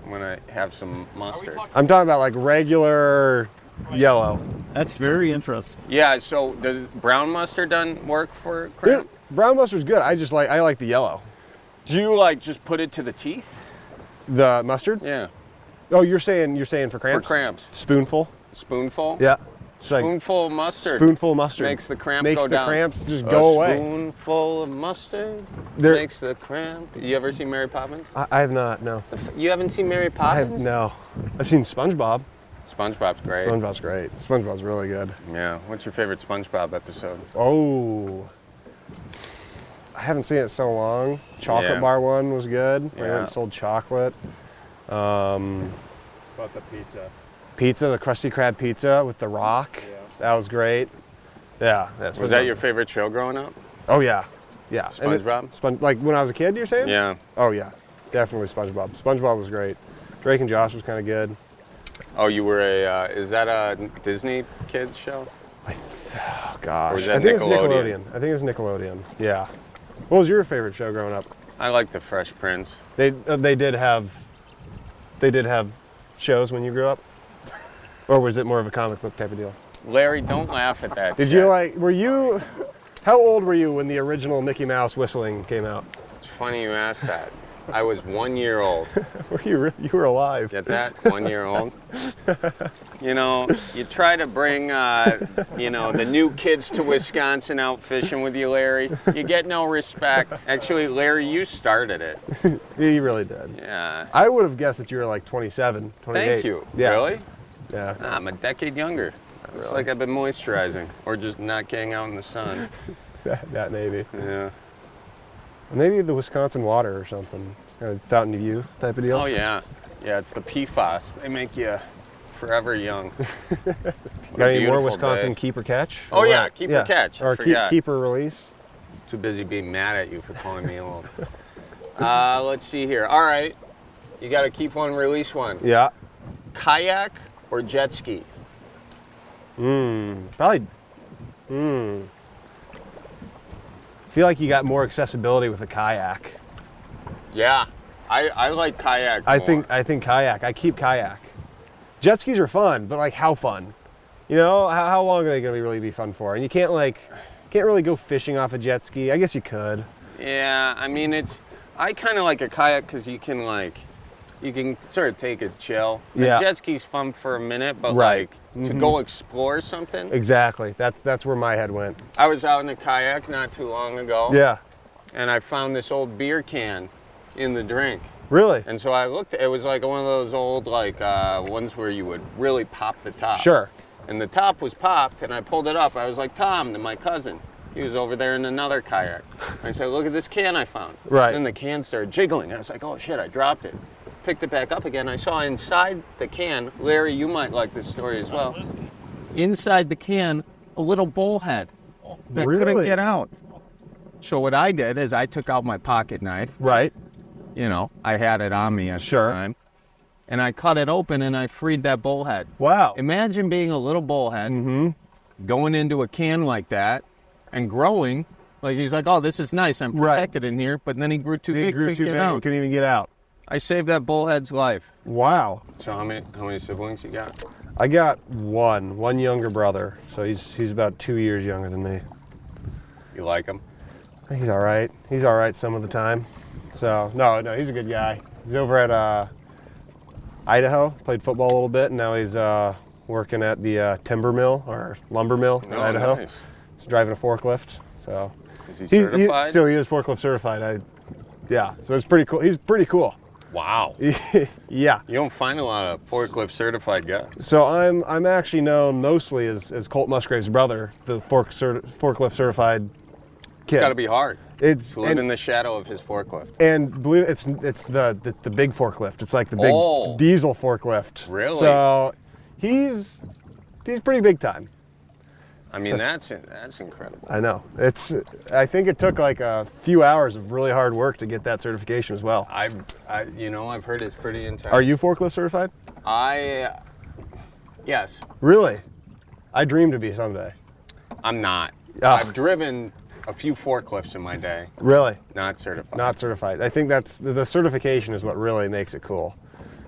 I'm gonna have some mustard. I'm talking about like regular yellow. That's very interesting. Yeah. So does brown mustard done work for Dude, cramp? brown mustard's good. I like the yellow. Do you like just put it to the teeth? The mustard? Yeah. Oh, you're saying for cramps? For cramps. Spoonful? Spoonful? Yeah. It's like Spoonful of mustard. spoonful of mustard. Makes the cramp Makes go the down. cramps just go away. Spoonful of mustard There- makes the cramp. You ever seen Mary Poppins? I have not, no. You haven't seen Mary I have Poppins? no. I've seen SpongeBob. SpongeBob's great. SpongeBob's great. SpongeBob's really good. Yeah. What's your favorite SpongeBob episode? Oh, I haven't seen it so long. Chocolate bar one was good. We went and sold chocolate. About the pizza. Pizza, the Krusty Krab pizza with the rock. Yeah. That was great. Yeah. Was that your favorite show growing up? Oh yeah. Yeah. SpongeBob? Like when I was a kid, you're saying? Yeah. Oh yeah. Definitely SpongeBob. SpongeBob was great. Drake and Josh was kind of good. Oh, you were is that a Disney kids show? Oh gosh. Or was that I think it's Nickelodeon? Nickelodeon. I think it's Nickelodeon. Yeah. What was your favorite show growing up? I like the Fresh Prince. They did have shows when you grew up? Or was it more of a comic book type of deal? Larry, don't laugh at that. Did you how old were you when the original Mickey Mouse whistling came out? It's funny you asked that. I was 1 year old. You were alive. Get that? 1 year old. You know, you try to bring, the new kids to Wisconsin out fishing with you, Larry. You get no respect. Actually, Larry, you started it. You really did. Yeah. I would have guessed that you were like 27, 28. Thank you. Yeah. Really? Yeah. Nah, I'm a decade younger. It's like I've been moisturizing or just not getting out in the sun. That maybe. Yeah. Maybe the Wisconsin water or something. Kind of fountain of youth type of deal. Oh, yeah. Yeah, it's the PFAS. They make you forever young. Got any more beautiful Wisconsin day. keep or catch? Oh, Or yeah, what? keep or catch. I Or forgot. keep or release? I was too busy being mad at you for calling me old. Let's see here. All right. You got to keep one, release one. Yeah. Kayak or jet ski? Probably. Feel like you got more accessibility with a kayak. Yeah. I like kayak I more. think kayak. I keep kayak. Jet skis are fun, but like how fun? You know, how long are they gonna really be fun for? And you can't really go fishing off a jet ski. I guess you could. Yeah, I mean I kind of like a kayak because you can sort of take it chill. Yeah. A jet ski's fun for a minute, but Right. to go explore something. Exactly. That's where my head went. I was out in a kayak not too long ago. Yeah. And I found this old beer can in the drink. Really? And so I looked, it was like one of those old ones where you would really pop the top. Sure. And the top was popped and I pulled it up. I was like, Tom, to my cousin. He was over there in another kayak. I said, look at this can I found. Right. Then the can started jiggling. I was like, oh shit, I dropped it. Picked it back up again. I saw inside the can, Larry, you might like this story as well. Inside the can, a little bullhead that couldn't Really? get out. So what I did is I took out my pocket knife. Right. You know, I had it on me at Sure. the time. And I cut it open and I freed that bullhead. Wow. Imagine being a little bullhead, going into a can like that and growing. Like he's like, oh, this is nice. I'm Right. protected in here. But then he grew too big Grew to too get big, out. couldn't even get out. I saved that bullhead's life. Wow. So how many siblings you got? I got one younger brother, so he's about 2 years younger than me. You like him? He's all right. He's all right some of the time. So no, he's a good guy. He's over at Idaho. Played football a little bit, and now he's working at the timber mill or lumber mill in Idaho. Nice. He's driving a forklift. So Is he certified? so he is forklift certified. Yeah. So it's pretty cool. He's pretty cool. Wow. Yeah. You don't find a lot of forklift certified guys. So I'm actually known mostly as Colt Musgrave's brother, the forklift certified kid. It's got to be hard. It's To live in the shadow of his forklift. and believe it's the big forklift. It's like the big Oh. diesel forklift. Really? So he's pretty big time. I mean, that's incredible. I know. I think it took like a few hours of really hard work to get that certification as well. I've heard it's pretty intense. Are you forklift certified? Yes. Really? I dream to be someday. I'm not. Ah. I've driven a few forklifts in my day, Really? not certified. Not certified. I think that's the certification is what really makes it cool.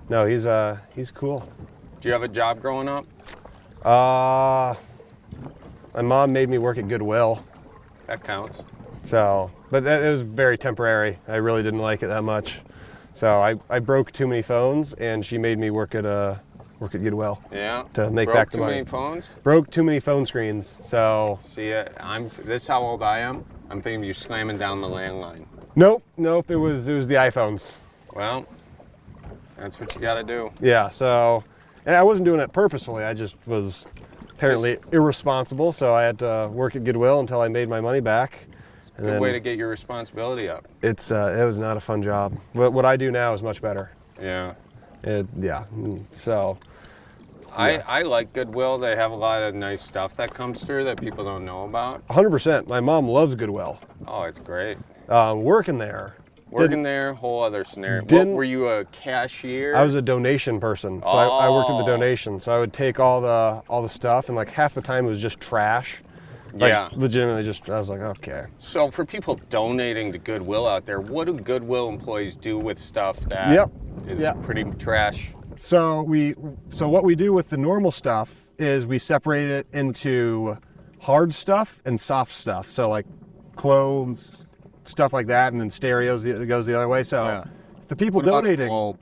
No, he's cool. Do you have a job growing up? My mom made me work at Goodwill, That counts. so but it was very temporary. I really didn't like it that much, so I broke too many phones, and she made me work at Goodwill Yeah. to make Broke back the too money. many phones? Broke too many phone screens, so See, this is how old I am. I'm thinking of you slamming down the landline. nope. It was the iPhones. Well, that's what you got to do. Yeah, so And I wasn't doing it purposefully. I just was apparently irresponsible. So I had to work at Goodwill until I made my money back. Good way to get your responsibility up. It was not a fun job. What I do now is much better. Yeah. So. I like Goodwill. They have a lot of nice stuff that comes through that people don't know about. 100%. My mom loves Goodwill. Oh, it's great. Working there. Whole other scenario. Were you a cashier? I was a donation person, so I worked at the donation. So I would take all the stuff, and like half the time it was just trash. Like, legitimately just, I was like, okay. So for people donating to Goodwill out there, what do Goodwill employees do with stuff that is pretty trash? So what we do with the normal stuff is we separate it into hard stuff and soft stuff. So like clothes, stuff like that, and then stereos that goes the other way. So the people donating,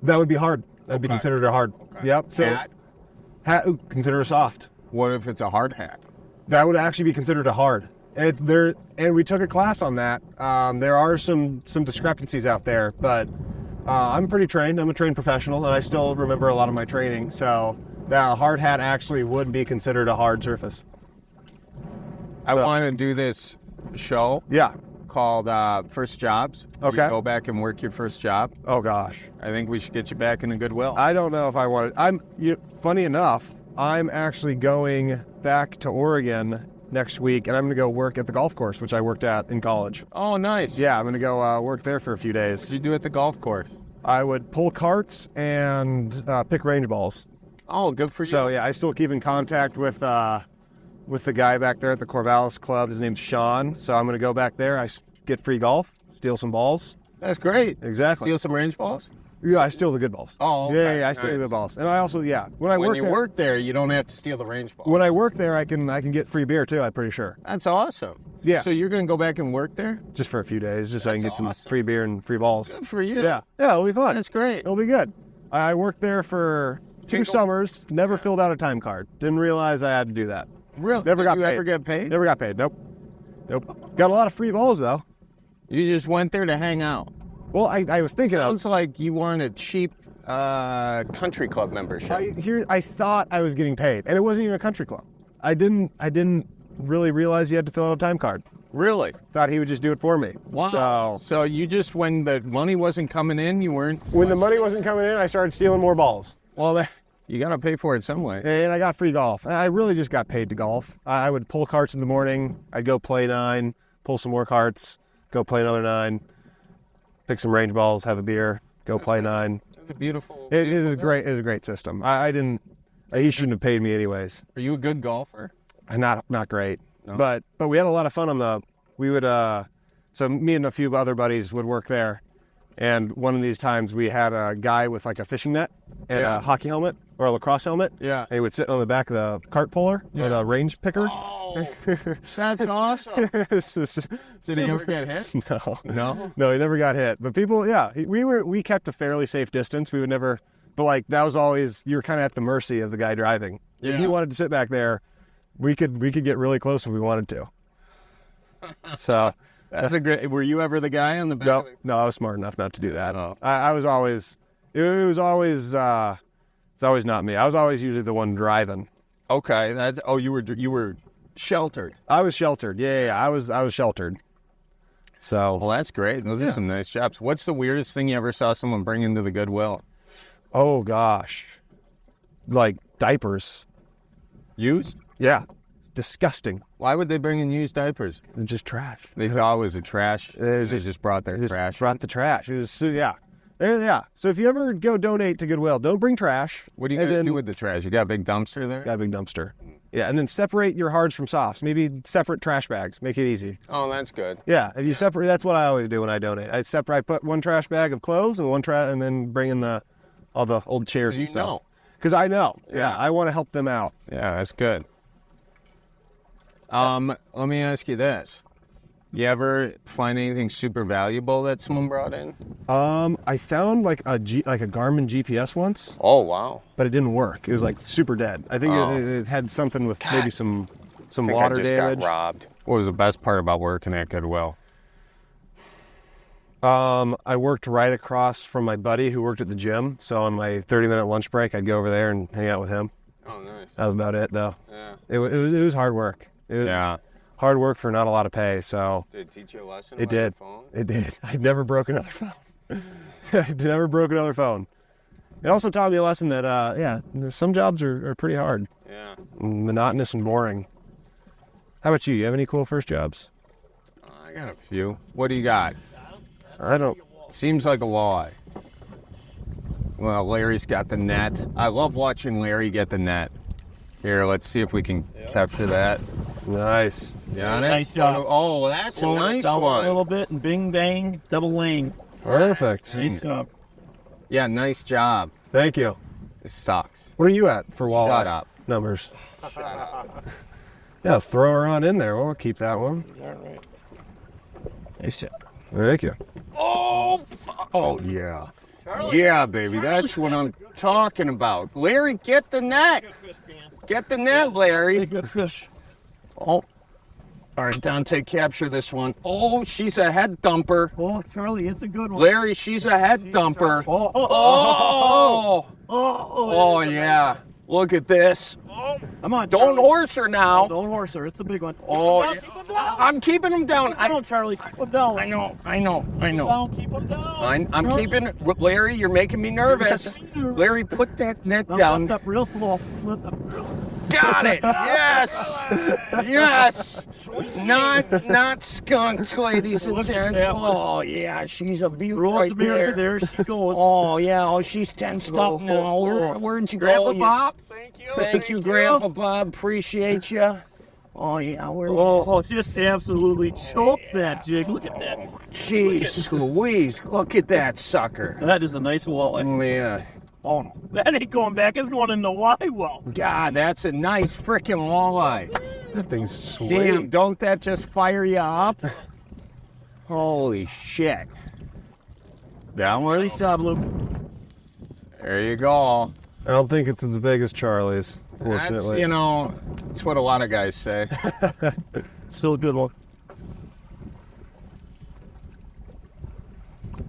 that would be hard. That'd be considered a hard. Okay. Yep. So hat consider a soft. What if it's a hard hat? That would actually be considered a hard. And we took a class on that. There are some discrepancies out there, but I'm pretty trained. I'm a trained professional, and I still remember a lot of my training. So that hard hat actually would be considered a hard surface. I want to do this show. Yeah. Called First Jobs. Okay. You go back and work your first job. Oh gosh. I think we should get you back into Goodwill. I don't know if I want it. Funny enough, I'm actually going back to Oregon next week, and I'm going to go work at the golf course, which I worked at in college. Oh, nice. Yeah, I'm going to go work there for a few days. What did you do at the golf course? I would pull carts and pick range balls. Oh, good for you. So yeah, I still keep in contact with the guy back there at the Corvallis Club. His name's Sean. So I'm going to go back there. I get free golf, steal some balls. That's great. Exactly. Steal some range balls? Yeah, I steal the good balls. Oh, okay. Yeah, I steal the good balls. And I also, when you work there, you don't have to steal the range balls. When I work there, I can get free beer too, I'm pretty sure. That's awesome. Yeah. So you're going to go back and work there? Just for a few days, just so I can get some free beer and free balls. Good for you. Yeah, it'll be fun. That's great. It'll be good. I worked there for 2 summers, never filled out a time card. Didn't realize I had to do that. Really? Never got paid. Did you ever get paid? Never got paid, nope. Got a lot of free balls though. You just went there to hang out? Well, I was thinking Sounds like you want a cheap country club membership. I thought I was getting paid, and it wasn't even a country club. I didn't really realize you had to fill out a time card. Really? Thought he would just do it for me. Wow. So you just, when the money wasn't coming in, you weren't... When the money wasn't coming in, I started stealing more balls. Well, you got to pay for it some way. And I got free golf. I really just got paid to golf. I would pull carts in the morning. I'd go play 9, pull some more carts, go play another 9, pick some range balls, have a beer, go play 9. It's a beautiful... It is a great system. He shouldn't have paid me anyways. Are you a good golfer? Not great. No. But we had a lot of fun on so me and a few other buddies would work there. And one of these times we had a guy with like a fishing net and a hockey helmet or a lacrosse helmet. Yeah. And he would sit on the back of the cart puller with a range picker. Oh, that's awesome. Did he ever get hit? No, he never got hit. But people, we kept a fairly safe distance. We would never, but like that was always, you were kind of at the mercy of the guy driving. Yeah. If he wanted to sit back there, we could get really close if we wanted to. So that's a great. Were you ever the guy on the back? No, I was smart enough not to do that. Oh. I was always. It's always not me. I was always usually the one driving. Okay, you were sheltered. I was sheltered. Yeah. I was sheltered. So. Well, that's great. Those are some nice jobs. What's the weirdest thing you ever saw someone bring into the Goodwill? Oh gosh, like diapers. Used? Yeah. Disgusting. Why would they bring in used diapers? It's just trash. They thought it was a trash. They just brought their trash. Brought the trash. It was, yeah. So if you ever go donate to Goodwill, don't bring trash. What do you guys do with the trash? You got a big dumpster there? Got a big dumpster. Yeah, and then separate your hards from softs. Maybe separate trash bags. Make it easy. Oh, that's good. Yeah, if you separate, that's what I always do when I donate. I put one trash bag of clothes and and then bring in all the old chairs and stuff. Because I know. Yeah, I want to help them out. Yeah, that's good. Let me ask you this. You ever find anything super valuable that someone brought in? I found like a Garmin GPS once. Oh, wow. But it didn't work. It was like super dead. I think it had something with maybe some water damage. Got robbed. What was the best part about working at Goodwill? I worked right across from my buddy who worked at the gym. So on my 30-minute lunch break, I'd go over there and hang out with him. Oh, nice. That was about it, though. Yeah. It was hard work. It was hard work for not a lot of pay. So Did it teach you a lesson? it did. It did. I'd never broke another phone. I'd never broke another phone. It also taught me a lesson that, some jobs are pretty hard. Yeah. Monotonous and boring. How about you? You have any cool first jobs? I got a few. What do you got? I don't. Seems like a walleye. Well, Larry's got the net. I love watching Larry get the net. Here, let's see if we can capture that. Nice. Got it? Nice job. Oh, that's a Slow it nice down one. a little bit and bing bang, double lane. Perfect. Nice job. Yeah, nice job. Thank you. This sucks. What are you at for walleye Shut up. numbers? Shut up. Yeah, throw her on in there. We'll keep that one. All right. Nice job. Thank you. Oh, yeah. Yeah, baby, that's what I'm talking about. Larry, get the net. Get the net, Larry. Good fish. Oh. All right, Dante, capture this one. Oh, she's a head dumper. Oh, Charlie, it's a good one. Larry, she's a head dumper. Oh, Oh, yeah. Look at this. Come on, Don't Charlie. horse her now. Don't horse her. It's a big one. Oh, Keep yeah. him down. I'm keeping him down. Come on, Charlie. Keep him down. I know. Keep him down. I'm Charlie. keeping Larry, you're making me nervous. Larry, put that net down. Lift up real slow. Lift up real slow. Got it. Yes. Yes. Not skunked, ladies and Look at gents. that one. Oh, yeah, she's a beaut right Rosemary, there. there she goes. Oh, yeah. Oh, she's tensed up now. Where'd you go? Grandpa Bob. Thank you. Thank you, Grandpa Bob. Appreciate you. Oh, yeah. Oh, just absolutely choke that jig. Look at that. Jeez Louise. Look at that sucker. That is a nice walleye. Oh, yeah. Oh, no. That ain't going back. It's going in the walleye well. God, that's a nice freaking walleye. That thing's sweet. Damn, don't that just fire you up? Holy shit. Downward. Nice job, Luke. There you go. I don't think it's as big as Charlie's, fortunately. That's what a lot of guys say. Still a good one.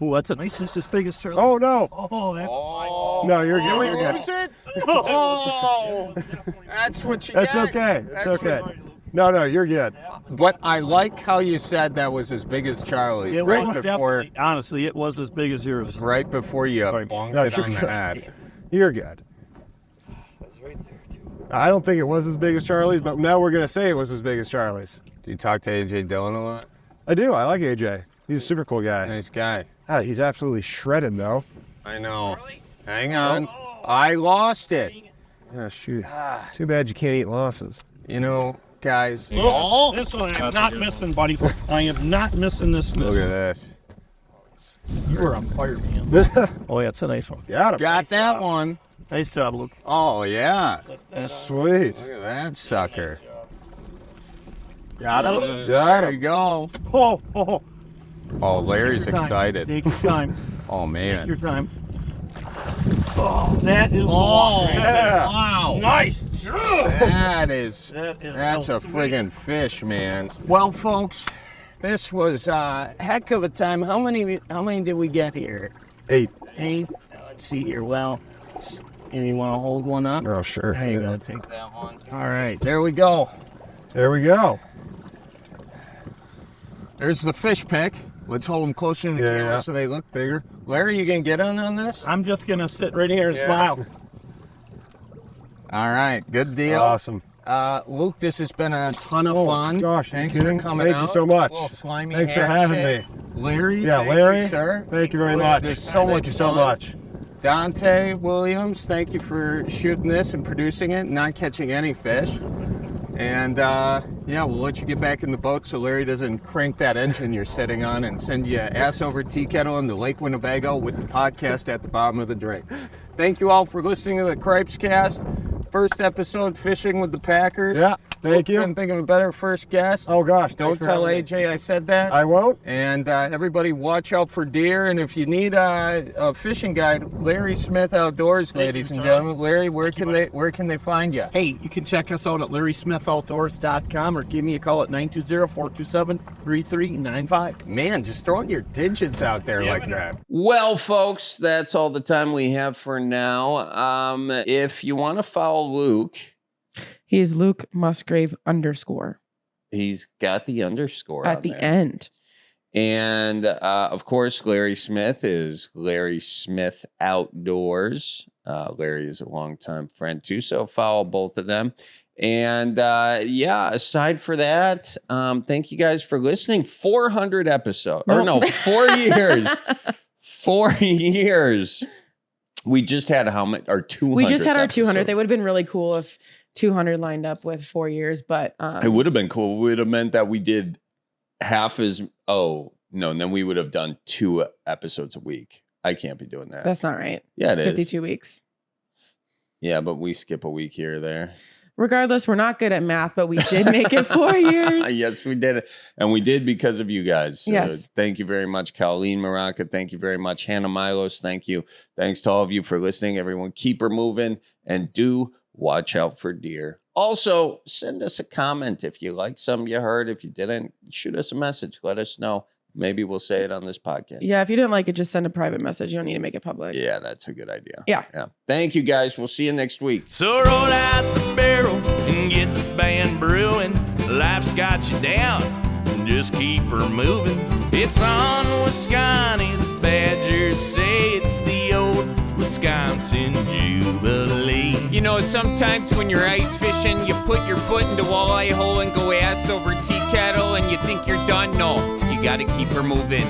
Oh, that's a nice. It's as big as Charlie. Oh, no. Oh, that's Oh, No, you're did good. we You're lose good. it? Oh, that's what you That's get. okay. It's That's okay. what- No, you're good. But I like how you said that was as big as Charlie's It right was before definitely, honestly, it was as big as yours. you bonked No, it you're on the good. head. You're good. I don't think it was as big as Charlie's, but now we're going to say it was as big as Charlie's. Do you talk to AJ Dillon a lot? I do. I like AJ. He's a super cool guy. Nice guy. Ah, he's absolutely shredded, though. I know. Hang on. I lost it. Yeah, shoot. Too bad you can't eat losses. Guys. Oh, this one I'm not missing, buddy. I am not missing this. Look at this. You are on fire, man. Oh, yeah, it's a nice one. Got him. Got that one. Nice job, Luke. Oh, yeah. Sweet. Look at that sucker. Got him. Got There you go. Oh. Oh, Larry's Take your time. excited. Take your time. Oh, Take your man. time. Oh, that is Oh, yeah. wow. nice. That's That's a friggin' fish, man. Well, folks, this was a heck of a time. How many did we get here? 8. 8. Let's see here. Well, you want to hold one up? Oh, sure. There you go. Take that one. All right. There we go. There we go. There's the fish pick. Let's hold them closer to the camera Yeah. so they look bigger. Larry, you gonna get on this? I'm just going to sit right here and smile. All right. Good deal. Awesome. Luke, this has been a ton of fun. Gosh, thanks you kidding? for coming Thank out. you so much. Little slimy Thanks for having handshake. me. Larry, Yeah, thank Larry. you, sir. Thank you very much. This is so Thank you so fun. much. Dante Williams, thank you for shooting this and producing it, not catching any fish. And we'll let you get back in the boat so Larry doesn't crank that engine you're sitting on and send you ass over tea kettle into Lake Winnebago with the podcast at the bottom of the drink. Thank you all for listening to the Cripescast. First episode, Fishing with the Packers. Yeah. Thank you. Couldn't think of a better first guest. Oh gosh, Don't thanks for tell having me. AJ I said that. I won't. And everybody watch out for deer. And if you need a fishing guide, Larry Smith Outdoors, ladies and gentlemen. Larry, where can they find you? Hey, you can check us out at LarrySmithOutdoors.com or give me a call at 920-427-3395. Man, just throwing your digits out there like that. Well, folks, that's all the time we have for now. If you want to follow Luke, He's Luke Musgrave _. he's got the underscore At on the there. end. And of course, Larry Smith is Larry Smith Outdoors. Larry is a longtime friend too, so follow both of them. And yeah, aside for that, thank you guys for listening. 400 episodes, or no, 4 years. 4 years. We just had how many? Or 200. We just had our 200. episode. They would have been really cool if 200 lined up with 4 years, but It would have been cool. It would have meant that we did half as. Oh no, and then we would have done 2 episodes a week. I can't be doing that. that's not right. Yeah, it is. 52 weeks. Yeah, but we skip a week here or there. Regardless, we're not good at math, but we did make it 4 years. Yes, we did it. And we did because of you guys. So Yes. Thank you very much, Colleen Maraca. Thank you very much, Hannah Milos. Thank you. Thanks to all of you for listening. Everyone, keep her moving and do watch out for deer. Also, send us a comment if you like something you heard. If you didn't, shoot us a message. Let us know. Maybe we'll say it on this podcast. Yeah, if you didn't like it, just send a private message. You don't need to make it public. Yeah, that's a good idea. Yeah. Thank you, guys. We'll see you next week. So roll out the barrel and get the band brewing. Life's got you down, just keep her moving. It's on Wisconsin, the Badgers say it's the old Wisconsin Jubilee. You know, sometimes when you're ice fishing, you put your foot in the walleye hole and go ass over tea kettle and you think you're done. No, you gotta keep her moving.